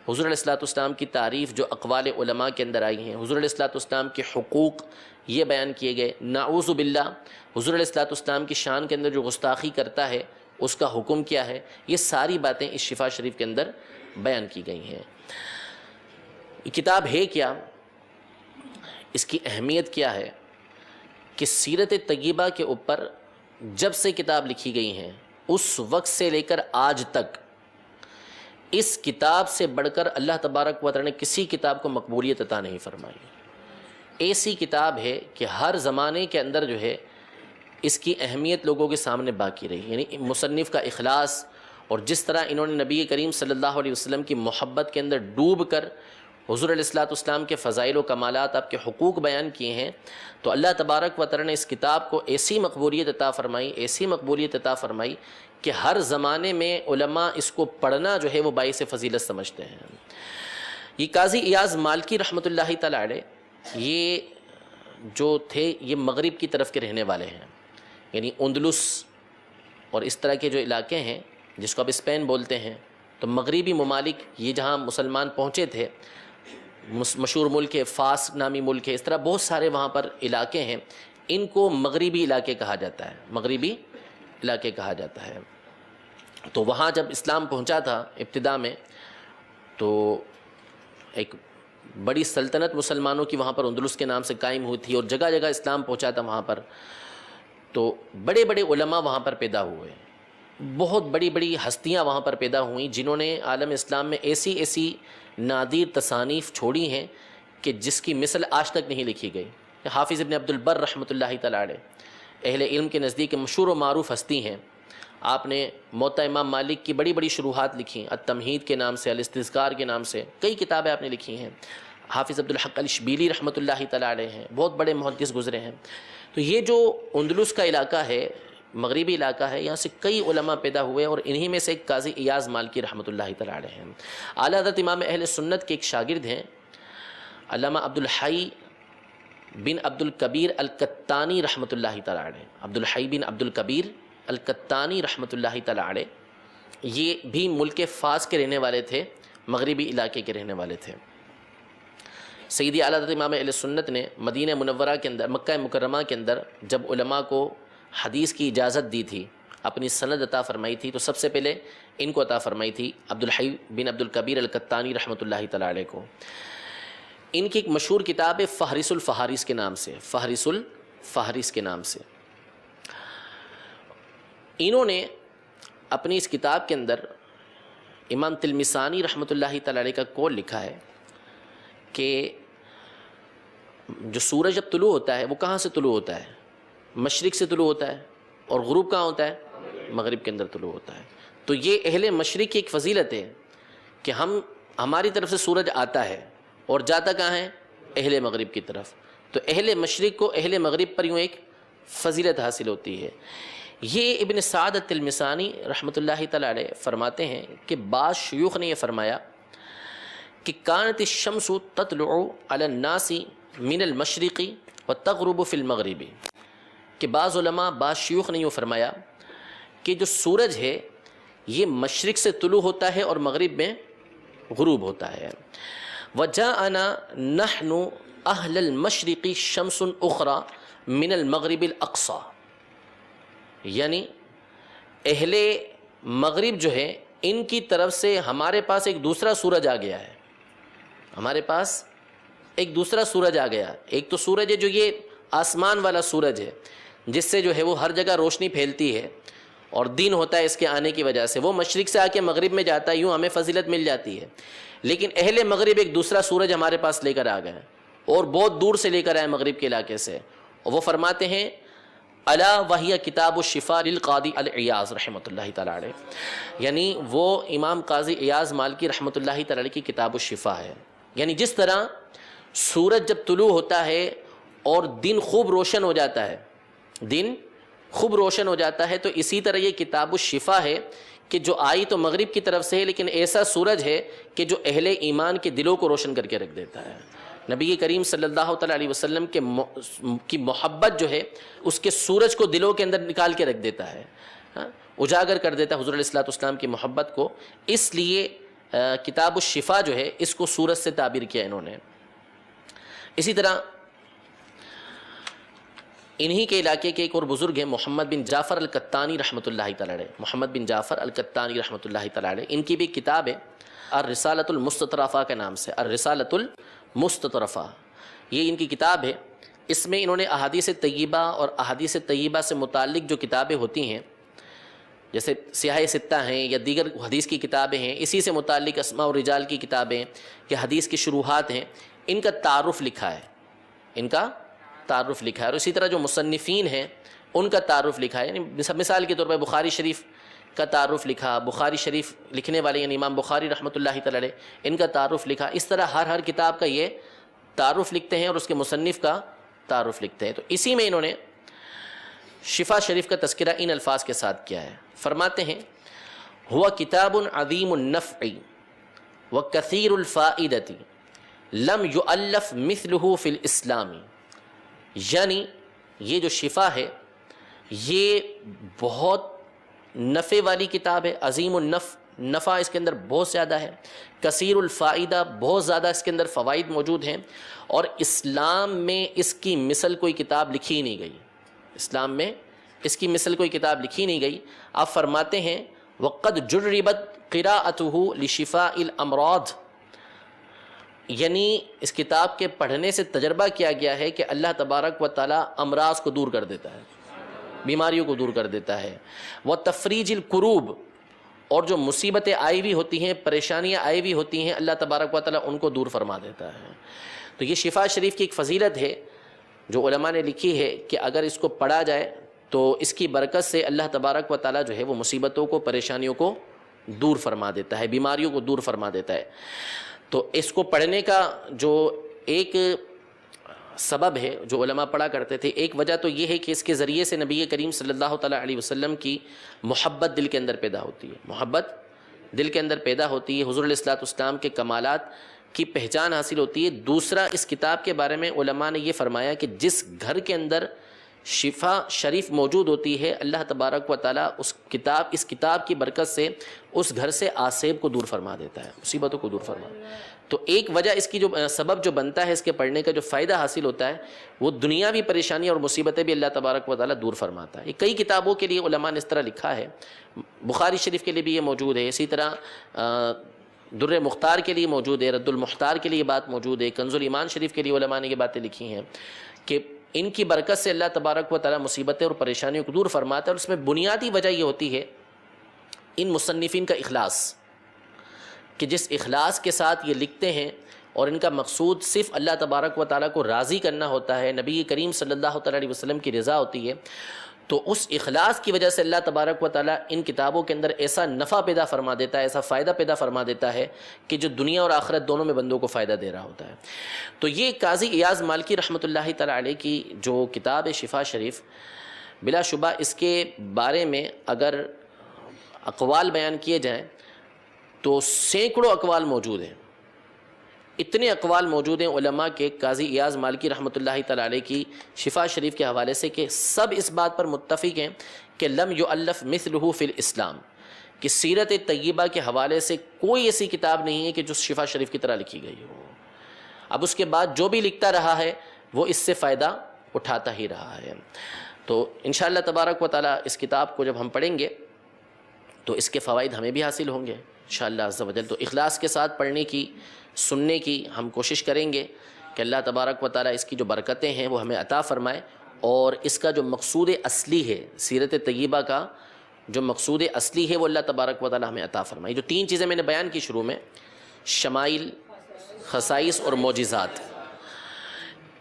حضور علیہ الصلوۃ والسلام کی تعریف جو اقوال علماء کے اندر آئی ہیں، حضور علیہ الصلوۃ والسلام کے حقوق یہ بیان کیے گئے۔ نعوذ باللہ حضور علیہ الصلوۃ والسلام کی شان کے اندر جو گستاخی کرتا ہے اس کا حکم کیا ہے، یہ ساری باتیں اس شفا شریف کے اندر بیان کی گئی ہیں۔ یہ کتاب ہے کیا، اس کی اہمیت کیا ہے کہ سیرت طیبہ کے اوپر جب سے کتاب لکھی گئی ہیں اس وقت سے لے کر آج تک اس کتاب سے بڑھ کر اللہ تبارک و تعالی نے کسی کتاب کو مقبولیت عطا نہیں فرمائی۔ ایسی کتاب ہے کہ ہر زمانے کے اندر جو ہے اس کی اہمیت لوگوں کے سامنے باقی رہی، یعنی مصنف کا اخلاص اور جس طرح انہوں نے نبی کریم صلی اللہ علیہ وسلم کی محبت کے اندر ڈوب کر حضور علیہ الصلوۃ والسلام کے فضائل و کمالات، آپ کے حقوق بیان کیے ہیں، تو اللہ تبارک و تعالی نے اس کتاب کو ایسی مقبولیت عطا فرمائی، ایسی مقبولیت عطا فرمائی کہ ہر زمانے میں علماء اس کو پڑھنا جو ہے وہ باعث فضیلت سمجھتے ہیں۔ یہ قاضی ایاز مالکی رحمۃ اللہ تعالی علیہ یہ جو تھے یہ مغرب کی طرف کے رہنے والے ہیں، یعنی اندلس اور اس طرح کے جو علاقے ہیں جس کو اب اسپین بولتے ہیں، تو مغربی ممالک یہ جہاں مسلمان پہنچے تھے، مشہور ملک ہے فاس نامی ملک ہے، اس طرح بہت سارے وہاں پر علاقے ہیں، ان کو مغربی علاقے کہا جاتا ہے، مغربی علاقے کہا جاتا ہے۔ تو وہاں جب اسلام پہنچا تھا ابتدا میں تو ایک بڑی سلطنت مسلمانوں کی وہاں پر اندلس کے نام سے قائم ہوئی تھی اور جگہ جگہ اسلام پہنچا تھا وہاں پر، تو بڑے بڑے علماء وہاں پر پیدا ہوئے، بہت بڑی بڑی ہستیاں وہاں پر پیدا ہوئیں جنہوں نے عالم اسلام میں ایسی ایسی نادر تصانیف چھوڑی ہیں کہ جس کی مثل آج تک نہیں لکھی گئی۔ حافظ ابن عبد البر رحمۃ اللہ تعالی علیہ اہل علم کے نزدیک مشہور و معروف ہستی ہیں، آپ نے موطا امام مالک کی بڑی بڑی شروحات لکھی، التمہید کے نام سے، الاستذکار کے نام سے کئی کتابیں آپ نے لکھی ہیں۔ حافظ عبد الحق الشبیلی رحمۃ اللہ تعالی علیہ ہیں، بہت بڑے محدث گزرے ہیں۔ تو یہ جو اندلس کا علاقہ ہے، مغربی علاقہ ہے، یہاں سے کئی علماء پیدا ہوئے اور انہی میں سے ایک قاضی ایاز مالکی رحمۃ اللہ تعالی علیہ ہیں۔ اعلیٰ حضرت امام اہل سنت کے ایک شاگرد ہیں علامہ عبد الحی بن عبد الکبیر القطانی رحمۃ اللہ تعالی علیہ، عبد الحی بن عبد الکبیر القطانی رحمۃ اللہ تعالی علیہ، یہ بھی ملک فاس کے رہنے والے تھے، مغربی علاقے کے رہنے والے تھے۔ سیدی اعلیٰ حضرت امام اہل سنت نے مدینہ منورہ کے اندر، مکہ مکرمہ کے اندر جب علماء کو حدیث کی اجازت دی تھی، اپنی سند عطا فرمائی تھی، تو سب سے پہلے ان کو عطا فرمائی تھی عبد الحی بن عبد الکبیر القطانی رحمۃ اللہ تعالی علیہ کو۔ ان کی ایک مشہور کتاب ہے فہرس الفہارس کے نام سے، فہرس الفہارس کے نام سے۔ انہوں نے اپنی اس کتاب کے اندر امام تلمسانی رحمۃ اللہ تعالی علیہ کا قول لکھا ہے کہ جو سورج جب طلوع ہوتا ہے وہ کہاں سے طلوع ہوتا ہے؟ مشرق سے طلوع ہوتا ہے، اور غروب کہاں ہوتا ہے؟ مغرب کے اندر طلوع ہوتا ہے۔ تو یہ اہل مشرق کی ایک فضیلت ہے کہ ہماری طرف سے سورج آتا ہے اور جاتا کہاں ہے؟ اہل مغرب کی طرف۔ تو اہل مشرق کو اہل مغرب پر یوں ایک فضیلت حاصل ہوتی ہے۔ یہ ابن سعد التلمسانی رحمۃ اللہ تعالی علیہ فرماتے ہیں کہ بعض شیوخ نے یہ فرمایا کہ کانت الشمس تطلع علی الناس من المشرق وتغرب فی المغرب، کہ بعض علماء، بعض شیوخ نے یہ فرمایا کہ جو سورج ہے یہ مشرق سے طلوع ہوتا ہے اور مغرب میں غروب ہوتا ہے۔ وَجَاءَنَا نَحْنُ أَهْلَ الْمَشْرِقِ شَمْسٌ أُخْرَى مِنَ الْمَغْرِبِ الْأَقْصَى، یعنی اہل مغرب جو ہے ان کی طرف سے ہمارے پاس ایک دوسرا سورج آ گیا ہے، ہمارے پاس ایک دوسرا سورج آ گیا۔ ایک تو سورج ہے جو یہ آسمان والا سورج ہے جس سے جو ہے وہ ہر جگہ روشنی پھیلتی ہے اور دن ہوتا ہے اس کے آنے کی وجہ سے، وہ مشرق سے آ کے مغرب میں جاتا ہے، یوں ہمیں فضیلت مل جاتی ہے۔ لیکن اہل مغرب ایک دوسرا سورج ہمارے پاس لے کر آ گئے اور بہت دور سے لے کر آئے مغرب کے علاقے سے، اور وہ فرماتے ہیں الا وہی کتاب الشفاء للقاضی العیاض رحمۃ اللہ تعالی علیہ، یعنی وہ امام قاضی ایاز مالکی رحمۃ اللہ تعالی علیہ کی کتاب الشفاء ہے۔ یعنی جس طرح سورج جب طلوع ہوتا ہے اور دن خوب روشن ہو جاتا ہے دن خوب روشن ہو جاتا ہے۔ تو اسی طرح یہ کتاب الشفا ہے کہ جو آئی تو مغرب کی طرف سے ہے، لیکن ایسا سورج ہے کہ جو اہل ایمان کے دلوں کو روشن کر کے رکھ دیتا ہے۔ نبی کریم صلی اللہ تعالیٰ علیہ وسلم کی محبت جو ہے اس کے سورج کو دلوں کے اندر نکال کے رکھ دیتا ہے، اجاگر کر دیتا ہے حضور علیہ الصلوۃ والسلام کی محبت کو۔ اس لیے کتاب الشفا جو ہے اس کو سورج سے تعبیر کیا انہوں نے۔ اسی طرح انہی کے علاقے کے ایک اور بزرگ ہیں محمد بن جعفر القطانی رحمۃ اللہ تعالیٰ علیہ، محمد بن جعفر القطانی رحمۃ اللہ تعالیٰ علیہ، ان کی بھی کتاب ہے الرسالۃ المستطرفہ کے نام سے، الرسالۃ المستطرفہ، یہ ان کی کتاب ہے۔ اس میں انہوں نے احادیث طیبہ اور احادیث طیبہ سے متعلق جو کتابیں ہوتی ہیں، جیسے سیاہ ستہ ہیں یا دیگر حدیث کی کتابیں ہیں، اسی سے متعلق اسماء و رجال کی کتابیں یا حدیث کی شروحات ہیں، ان کا تعارف لکھا ہے، ان کا تعارف لکھا ہے۔ اور اسی طرح جو مصنفین ہیں ان کا تعارف لکھا ہے، یعنی مثال کے طور پر بخاری شریف کا تعارف لکھا، بخاری شریف لکھنے والے یعنی امام بخاری رحمۃ اللہ تعالی علیہ ان کا تعارف لکھا۔ اس طرح ہر کتاب کا یہ تعارف لکھتے ہیں اور اس کے مصنف کا تعارف لکھتے ہیں۔ تو اسی میں انہوں نے شفا شریف کا تذکرہ ان الفاظ کے ساتھ کیا ہے، فرماتے ہیں ہوا کتاب عظیم النفع وکثیر الفائدۃ لم یؤلف مثلہ فی الاسلام، یعنی یہ جو شفا ہے یہ بہت نفع والی کتاب ہے، عظیم النفع، نفع اس کے اندر بہت زیادہ ہے، کثیر الفائدہ، بہت زیادہ اس کے اندر فوائد موجود ہیں، اور اسلام میں اس کی مثل کوئی کتاب لکھی نہیں گئی، اسلام میں اس کی مثل کوئی کتاب لکھی نہیں گئی۔ آپ فرماتے ہیں وقد جربت قراءتہ لشفاء الامراض، یعنی اس کتاب کے پڑھنے سے تجربہ کیا گیا ہے کہ اللہ تبارک و تعالیٰ امراض کو دور کر دیتا ہے، بیماریوں کو دور کر دیتا ہے، وتفریج الکروب، اور جو مصیبتیں آئی ہوئی ہوتی ہیں، پریشانیاں آئی ہوئی ہوتی ہیں، اللہ تبارک و تعالیٰ ان کو دور فرما دیتا ہے۔ تو یہ شفا شریف کی ایک فضیلت ہے جو علماء نے لکھی ہے کہ اگر اس کو پڑھا جائے تو اس کی برکت سے اللہ تبارک و تعالیٰ جو ہے وہ مصیبتوں کو، پریشانیوں کو دور فرما دیتا ہے، بیماریوں کو دور فرما دیتا ہے۔ تو اس کو پڑھنے کا جو ایک سبب ہے جو علماء پڑھا کرتے تھے، ایک وجہ تو یہ ہے کہ اس کے ذریعے سے نبی کریم صلی اللہ تعالیٰ علیہ وسلم کی محبت دل کے اندر پیدا ہوتی ہے، محبت دل کے اندر پیدا ہوتی ہے، حضور علیہ الصلوۃ والسلام کے کمالات کی پہچان حاصل ہوتی ہے۔ دوسرا، اس کتاب کے بارے میں علماء نے یہ فرمایا کہ جس گھر کے اندر شفا شریف موجود ہوتی ہے، اللہ تبارک و تعالیٰ اس کتاب کی برکت سے اس گھر سے آسیب کو دور فرما دیتا ہے، مصیبتوں کو دور فرما دیتا ہے۔ تو ایک وجہ اس کی جو سبب جو بنتا ہے، اس کے پڑھنے کا جو فائدہ حاصل ہوتا ہے، وہ دنیاوی پریشانیاں اور مصیبتیں بھی اللہ تبارک و تعالیٰ دور فرماتا ہے۔ یہ کئی کتابوں کے لیے علماء نے اس طرح لکھا ہے، بخاری شریف کے لیے بھی یہ موجود ہے، اسی طرح در مختار کے لیے موجود ہے، رد المختار کے لیے بات موجود ہے، کنز الایمان شریف کے لیے علماء نے یہ باتیں لکھی ہیں کہ ان کی برکت سے اللہ تبارک و تعالیٰ مصیبتیں اور پریشانیوں کو دور فرماتا ہے۔ اور اس میں بنیادی وجہ یہ ہوتی ہے ان مصنفین کا اخلاص، کہ جس اخلاص کے ساتھ یہ لکھتے ہیں اور ان کا مقصود صرف اللہ تبارک و تعالیٰ کو راضی کرنا ہوتا ہے، نبی کریم صلی اللہ تعالیٰ علیہ وسلم کی رضا ہوتی ہے، تو اس اخلاص کی وجہ سے اللہ تبارک و تعالیٰ ان کتابوں کے اندر ایسا نفع پیدا فرما دیتا ہے، ایسا فائدہ پیدا فرما دیتا ہے کہ جو دنیا اور آخرت دونوں میں بندوں کو فائدہ دے رہا ہوتا ہے۔ تو یہ قاضی ایاز مالکی رحمۃ اللہ تعالیٰ علیہ کی جو کتاب ہے شفا شریف، بلا شبہ اس کے بارے میں اگر اقوال بیان کیے جائیں تو سینکڑوں اقوال موجود ہیں، اتنے اقوال موجود ہیں علماء کے قاضی ایاز مالکی رحمۃ اللہ تعالیٰ علیہ کی شفا شریف کے حوالے سے کہ سب اس بات پر متفق ہیں کہ لم یؤلف مثلہ فی الاسلام، کہ سیرت طیبہ کے حوالے سے کوئی ایسی کتاب نہیں ہے کہ جو شفا شریف کی طرح لکھی گئی ہو۔ اب اس کے بعد جو بھی لکھتا رہا ہے وہ اس سے فائدہ اٹھاتا ہی رہا ہے۔ تو انشاءاللہ تبارک و تعالیٰ اس کتاب کو جب ہم پڑھیں گے تو اس کے فوائد ہمیں بھی حاصل ہوں گے انشاءاللہ عز و جل۔ تو اخلاص کے ساتھ پڑھنے کی، سننے کی ہم کوشش کریں گے کہ اللہ تبارک و تعالیٰ اس کی جو برکتیں ہیں وہ ہمیں عطا فرمائے، اور اس کا جو مقصود اصلی ہے، سیرت طیبہ کا جو مقصود اصلی ہے، وہ اللہ تبارک و تعالیٰ ہمیں عطا فرمائے۔ جو تین چیزیں میں نے بیان کی شروع میں، شمائل، خصائص اور معجزات،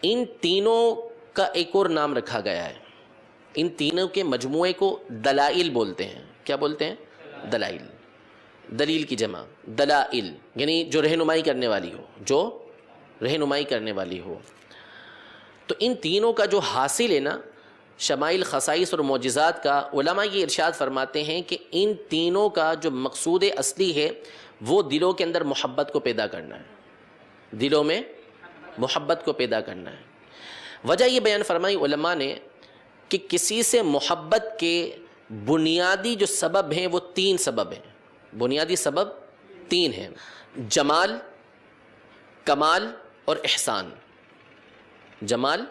ان تینوں کا ایک اور نام رکھا گیا ہے، ان تینوں کے مجموعے کو دلائل بولتے ہیں۔ کیا بولتے ہیں؟ دلائل، دلیل کی جمع دلائل، یعنی جو رہنمائی کرنے والی ہو، جو رہنمائی کرنے والی ہو۔ تو ان تینوں کا جو حاصل ہے نا، شمائل، خصائص اور معجزات کا علماء یہ ارشاد فرماتے ہیں کہ ان تینوں کا جو مقصود اصلی ہے وہ دلوں کے اندر محبت کو پیدا کرنا ہے، دلوں میں محبت کو پیدا کرنا ہے۔ وجہ یہ بیان فرمائی علماء نے کہ کسی سے محبت کے بنیادی جو سبب ہیں وہ 3 سبب ہیں، بنیادی سبب 3 ہیں: جمال، کمال اور احسان۔ جمال،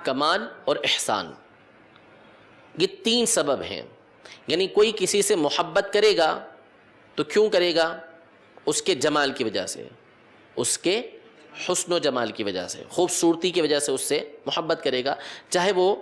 کمال اور احسان، یہ 3 سبب ہیں۔ یعنی کوئی کسی سے محبت کرے گا تو کیوں کرے گا؟ اس کے جمال کی وجہ سے، اس کے حسن و جمال کی وجہ سے، خوبصورتی کی وجہ سے اس سے محبت کرے گا، چاہے وہ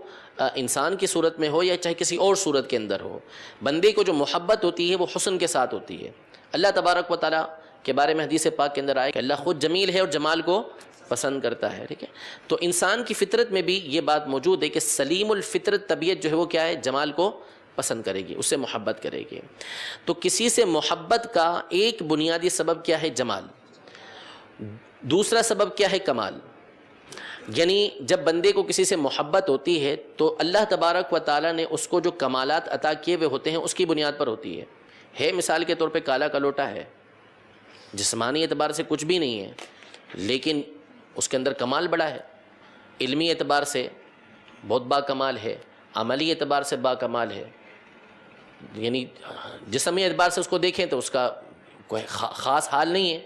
انسان کی صورت میں ہو یا چاہے کسی اور صورت کے اندر ہو۔ بندے کو جو محبت ہوتی ہے وہ حسن کے ساتھ ہوتی ہے۔ اللہ تبارک و تعالیٰ کے بارے میں حدیث پاک کے اندر آئے کہ اللہ خود جمیل ہے اور جمال کو پسند کرتا ہے، ٹھیک ہے؟ تو انسان کی فطرت میں بھی یہ بات موجود ہے کہ سلیم الفطرت طبیعت جو ہے وہ کیا ہے؟ جمال کو پسند کرے گی، اس سے محبت کرے گی۔ تو کسی سے محبت کا ایک بنیادی سبب کیا ہے؟ جمال۔ دوسرا سبب کیا ہے؟ کمال۔ یعنی جب بندے کو کسی سے محبت ہوتی ہے تو اللہ تبارک و تعالیٰ نے اس کو جو کمالات عطا کیے ہوئے ہوتے ہیں اس کی بنیاد پر ہوتی ہے۔ مثال کے طور پہ کالا کلوٹا ہے، جسمانی اعتبار سے کچھ بھی نہیں ہے لیکن اس کے اندر کمال بڑا ہے، علمی اعتبار سے بہت با کمال ہے، عملی اعتبار سے با کمال ہے۔ یعنی جسمی اعتبار سے اس کو دیکھیں تو اس کا کوئی خاص حال نہیں ہے،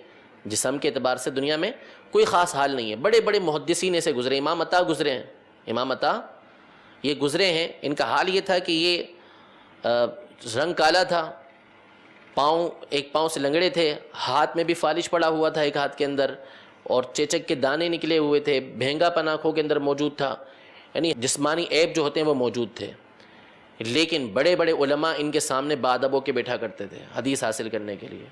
جسم کے اعتبار سے دنیا میں کوئی خاص حال نہیں ہے۔ بڑے بڑے محدثین ایسے گزرے، امام عطا گزرے ہیں، امام عطا یہ گزرے ہیں، ان کا حال یہ تھا کہ یہ رنگ کالا تھا، ایک پاؤں سے لنگڑے تھے، ہاتھ میں بھی فالش پڑا ہوا تھا ایک ہاتھ کے اندر، اور چیچک کے دانے نکلے ہوئے تھے، بھینگا پن آنکھوں کے اندر موجود تھا، یعنی جسمانی عیب جو ہوتے ہیں وہ موجود تھے۔ لیکن بڑے بڑے علماء ان کے سامنے بادب ہو کے بیٹھا کرتے تھے حدیث حاصل کرنے کے لیے۔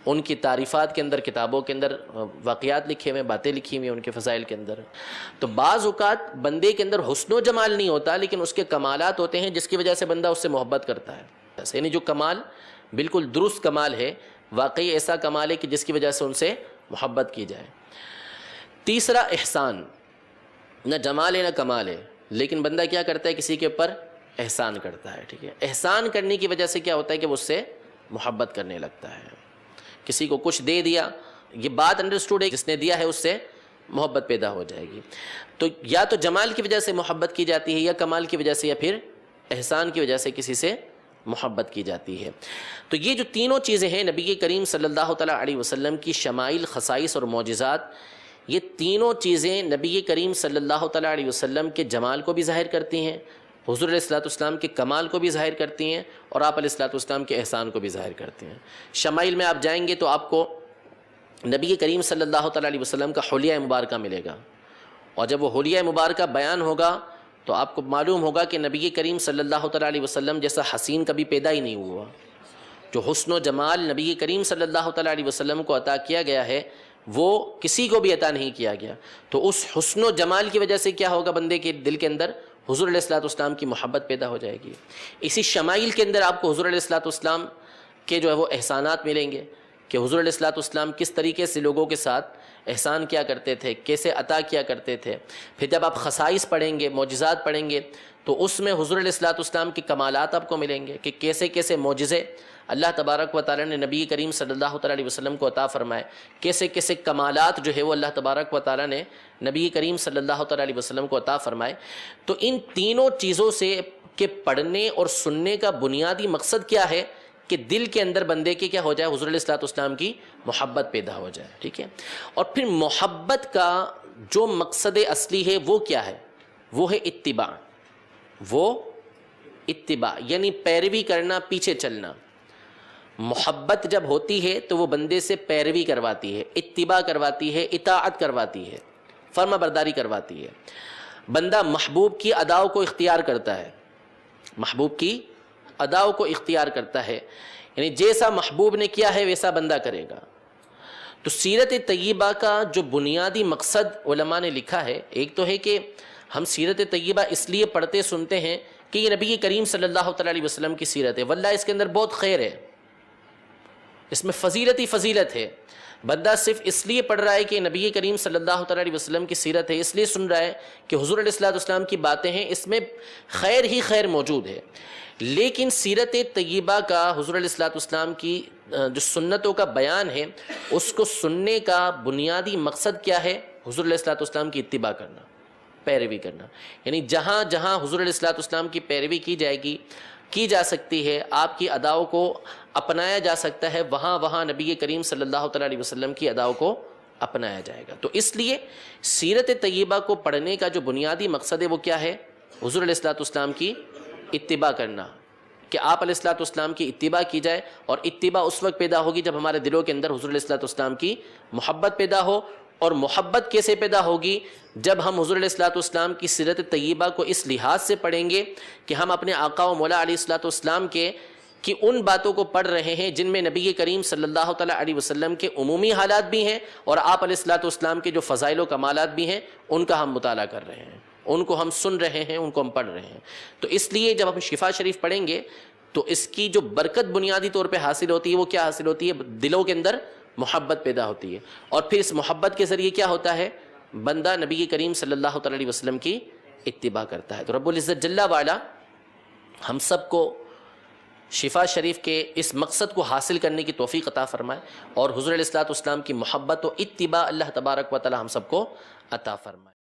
ان کی تعریفات کے اندر، کتابوں کے اندر واقعات لکھے ہوئے، باتیں لکھی ہوئی ہیں ان کے فضائل کے اندر۔ تو بعض اوقات بندے کے اندر حسن و جمال نہیں ہوتا لیکن اس کے کمالات ہوتے ہیں جس کی وجہ سے بندہ اس سے محبت کرتا ہے۔ یعنی جو کمال بالکل درست کمال ہے، واقعی ایسا کمال ہے کہ جس کی وجہ سے ان سے محبت کی جائے۔ تیسرا احسان، نہ جمال ہے نہ کمال ہے لیکن بندہ کیا کرتا ہے؟ کسی کے اوپر احسان کرتا ہے، ٹھیک ہے؟ احسان کرنے کی وجہ سے کیا ہوتا ہے کہ وہ اس سے محبت کرنے لگتا ہے۔ کسی کو کچھ دے دیا، یہ بات انڈرسٹوڈ ہے، جس نے دیا ہے اس سے محبت پیدا ہو جائے گی۔ تو یا تو جمال کی وجہ سے محبت کی جاتی ہے، یا کمال کی وجہ سے، یا پھر احسان کی وجہ سے کسی سے محبت کی جاتی ہے۔ تو یہ جو تینوں چیزیں ہیں نبی کریم صلی اللہ تعالیٰ علیہ وسلم کی شمائل، خصائص اور معجزات، یہ تینوں چیزیں نبی کریم صلی اللہ تعالیٰ علیہ وسلم کے جمال کو بھی ظاہر کرتی ہیں، حضور علیہ الصلوۃ والسلام کے کمال کو بھی ظاہر کرتی ہیں، اور آپ علیہ الصلوۃ والسلام کے احسان کو بھی ظاہر کرتی ہیں۔ شمائل میں آپ جائیں گے تو آپ کو نبی کریم صلی اللہ تعالیٰ علیہ وسلم کا حلیہ مبارکہ ملے گا، اور جب وہ حلیہ مبارکہ بیان ہوگا تو آپ کو معلوم ہوگا کہ نبی کریم صلی اللہ تعالیٰ علیہ وسلم جیسا حسین کبھی پیدا ہی نہیں ہوا۔ جو حسن و جمال نبی کریم صلی اللہ تعالیٰ علیہ وسلم کو عطا کیا گیا ہے وہ کسی کو بھی عطا نہیں کیا گیا۔ تو اس حسن و جمال کی وجہ سے کیا ہوگا؟ بندے کے دل کے اندر حضور علیہ الصلوۃ والسلام کی محبت پیدا ہو جائے گی۔ اسی شمائل کے اندر آپ کو حضور علیہ الصلوۃ والسلام کے جو ہے وہ احسانات ملیں گے کہ حضور علیہ الصلوۃ والسلام کس طریقے سے لوگوں کے ساتھ احسان کیا کرتے تھے، کیسے عطا کیا کرتے تھے۔ پھر جب آپ خصائص پڑھیں گے، معجزات پڑھیں گے، تو اس میں حضور علیہ الصلوۃ والسلام کے کمالات آپ کو ملیں گے کہ کیسے کیسے معجزے اللہ تبارک و تعالیٰ نے نبی کریم صلی اللہ تعالیٰ علیہ وسلم کو عطا فرمائے، کیسے کیسے کمالات جو ہے وہ اللہ تبارک و تعالیٰ نے نبی کریم صلی اللہ تعالیٰ علیہ وسلم کو عطا فرمائے۔ تو ان تینوں چیزوں سے کے پڑھنے اور سننے کا بنیادی مقصد کیا ہے؟ کہ دل کے اندر بندے کے کیا ہو جائے؟ حضور علیہ الصلوۃ والسلام کی محبت پیدا ہو جائے، ٹھیک ہے؟ اور پھر محبت کا جو مقصد اصلی ہے وہ کیا ہے؟ وہ ہے اتباع، وہ اتباع یعنی پیروی کرنا، پیچھے چلنا۔ محبت جب ہوتی ہے تو وہ بندے سے پیروی کرواتی ہے، اتباع کرواتی ہے، اطاعت کرواتی ہے، فرما برداری کرواتی ہے۔ بندہ محبوب کی اداؤں کو اختیار کرتا ہے، محبوب کی اداؤں کو اختیار کرتا ہے، یعنی جیسا محبوب نے کیا ہے ویسا بندہ کرے گا۔ تو سیرت طیبہ کا جو بنیادی مقصد علماء نے لکھا ہے، ایک تو ہے کہ ہم سیرت طیبہ اس لیے پڑھتے سنتے ہیں کہ یہ نبی کریم صلی اللہ تعالیٰ علیہ وسلم کی سیرت ہے، واللہ اس کے اندر بہت خیر ہے، اس میں فضیلت ہی فضیلت ہے. بندہ صرف اس لیے پڑھ رہا ہے کہ نبی کریم صلی اللہ تعالیٰ علیہ وسلم کی سیرت ہے، اس لیے سن رہا ہے کہ حضور علیہ الصلوۃ والسلام کی باتیں ہیں، اس میں خیر ہی خیر موجود ہے. لیکن سیرت طیبہ کا، حضور علیہ الصلوۃ والسلام کی جو سنتوں کا بیان ہے، اس کو سننے کا بنیادی مقصد کیا ہے؟ حضور علیہ الصلوۃ والسلام کی اتباع کرنا، پیروی کرنا. یعنی جہاں جہاں حضور علیہ الصلوۃ والسلام کی پیروی کی جائے گی، کی جا سکتی ہے، آپ کی اداؤں کو اپنایا جا سکتا ہے، وہاں وہاں نبی کریم صلی اللہ تعالیٰ علیہ وسلم کی اداؤں کو اپنایا جائے گا. تو اس لیے سیرت طیبہ کو پڑھنے کا جو بنیادی مقصد ہے وہ کیا ہے؟ حضور علیہ الصلوۃ والسلام کی اتباع کرنا، کہ آپ علیہ الصلوۃ والسلام کی اتباع کی جائے. اور اتباع اس وقت پیدا ہوگی جب ہمارے دلوں کے اندر حضور علیہ الصلوۃ والسلام کی محبت پیدا ہو. اور محبت کیسے پیدا ہوگی؟ جب ہم حضور علیہ الصلوۃ والسلام کی سیرت طیبہ کو اس لحاظ سے پڑھیں گے کہ ہم اپنے آقا و مولا علیہ الصلوۃ والسلام کے کہ ان باتوں کو پڑھ رہے ہیں جن میں نبی کریم صلی اللہ تعالیٰ علیہ وسلم کے عمومی حالات بھی ہیں، اور آپ علیہ الصلوۃ والسلام کے جو فضائل و کمالات بھی ہیں ان کا ہم مطالعہ کر رہے ہیں، ان کو ہم سن رہے ہیں، ان کو ہم پڑھ رہے ہیں. تو اس لیے جب ہم شفا شریف پڑھیں گے تو اس کی جو برکت بنیادی طور پہ حاصل ہوتی ہے وہ کیا حاصل ہوتی ہے؟ دلوں کے اندر محبت پیدا ہوتی ہے. اور پھر اس محبت کے ذریعے کیا ہوتا ہے؟ بندہ نبی کریم صلی اللہ تعالیٰ علیہ وسلم کی اتباع کرتا ہے. تو رب العزت جل وعلا ہم سب کو شفا شریف کے اس مقصد کو حاصل کرنے کی توفیق عطا فرمائے، اور حضور علیہ الصلوۃ والسلام کی محبت و اتباع اللہ تبارک و تعالی ہم سب کو عطا فرمائے.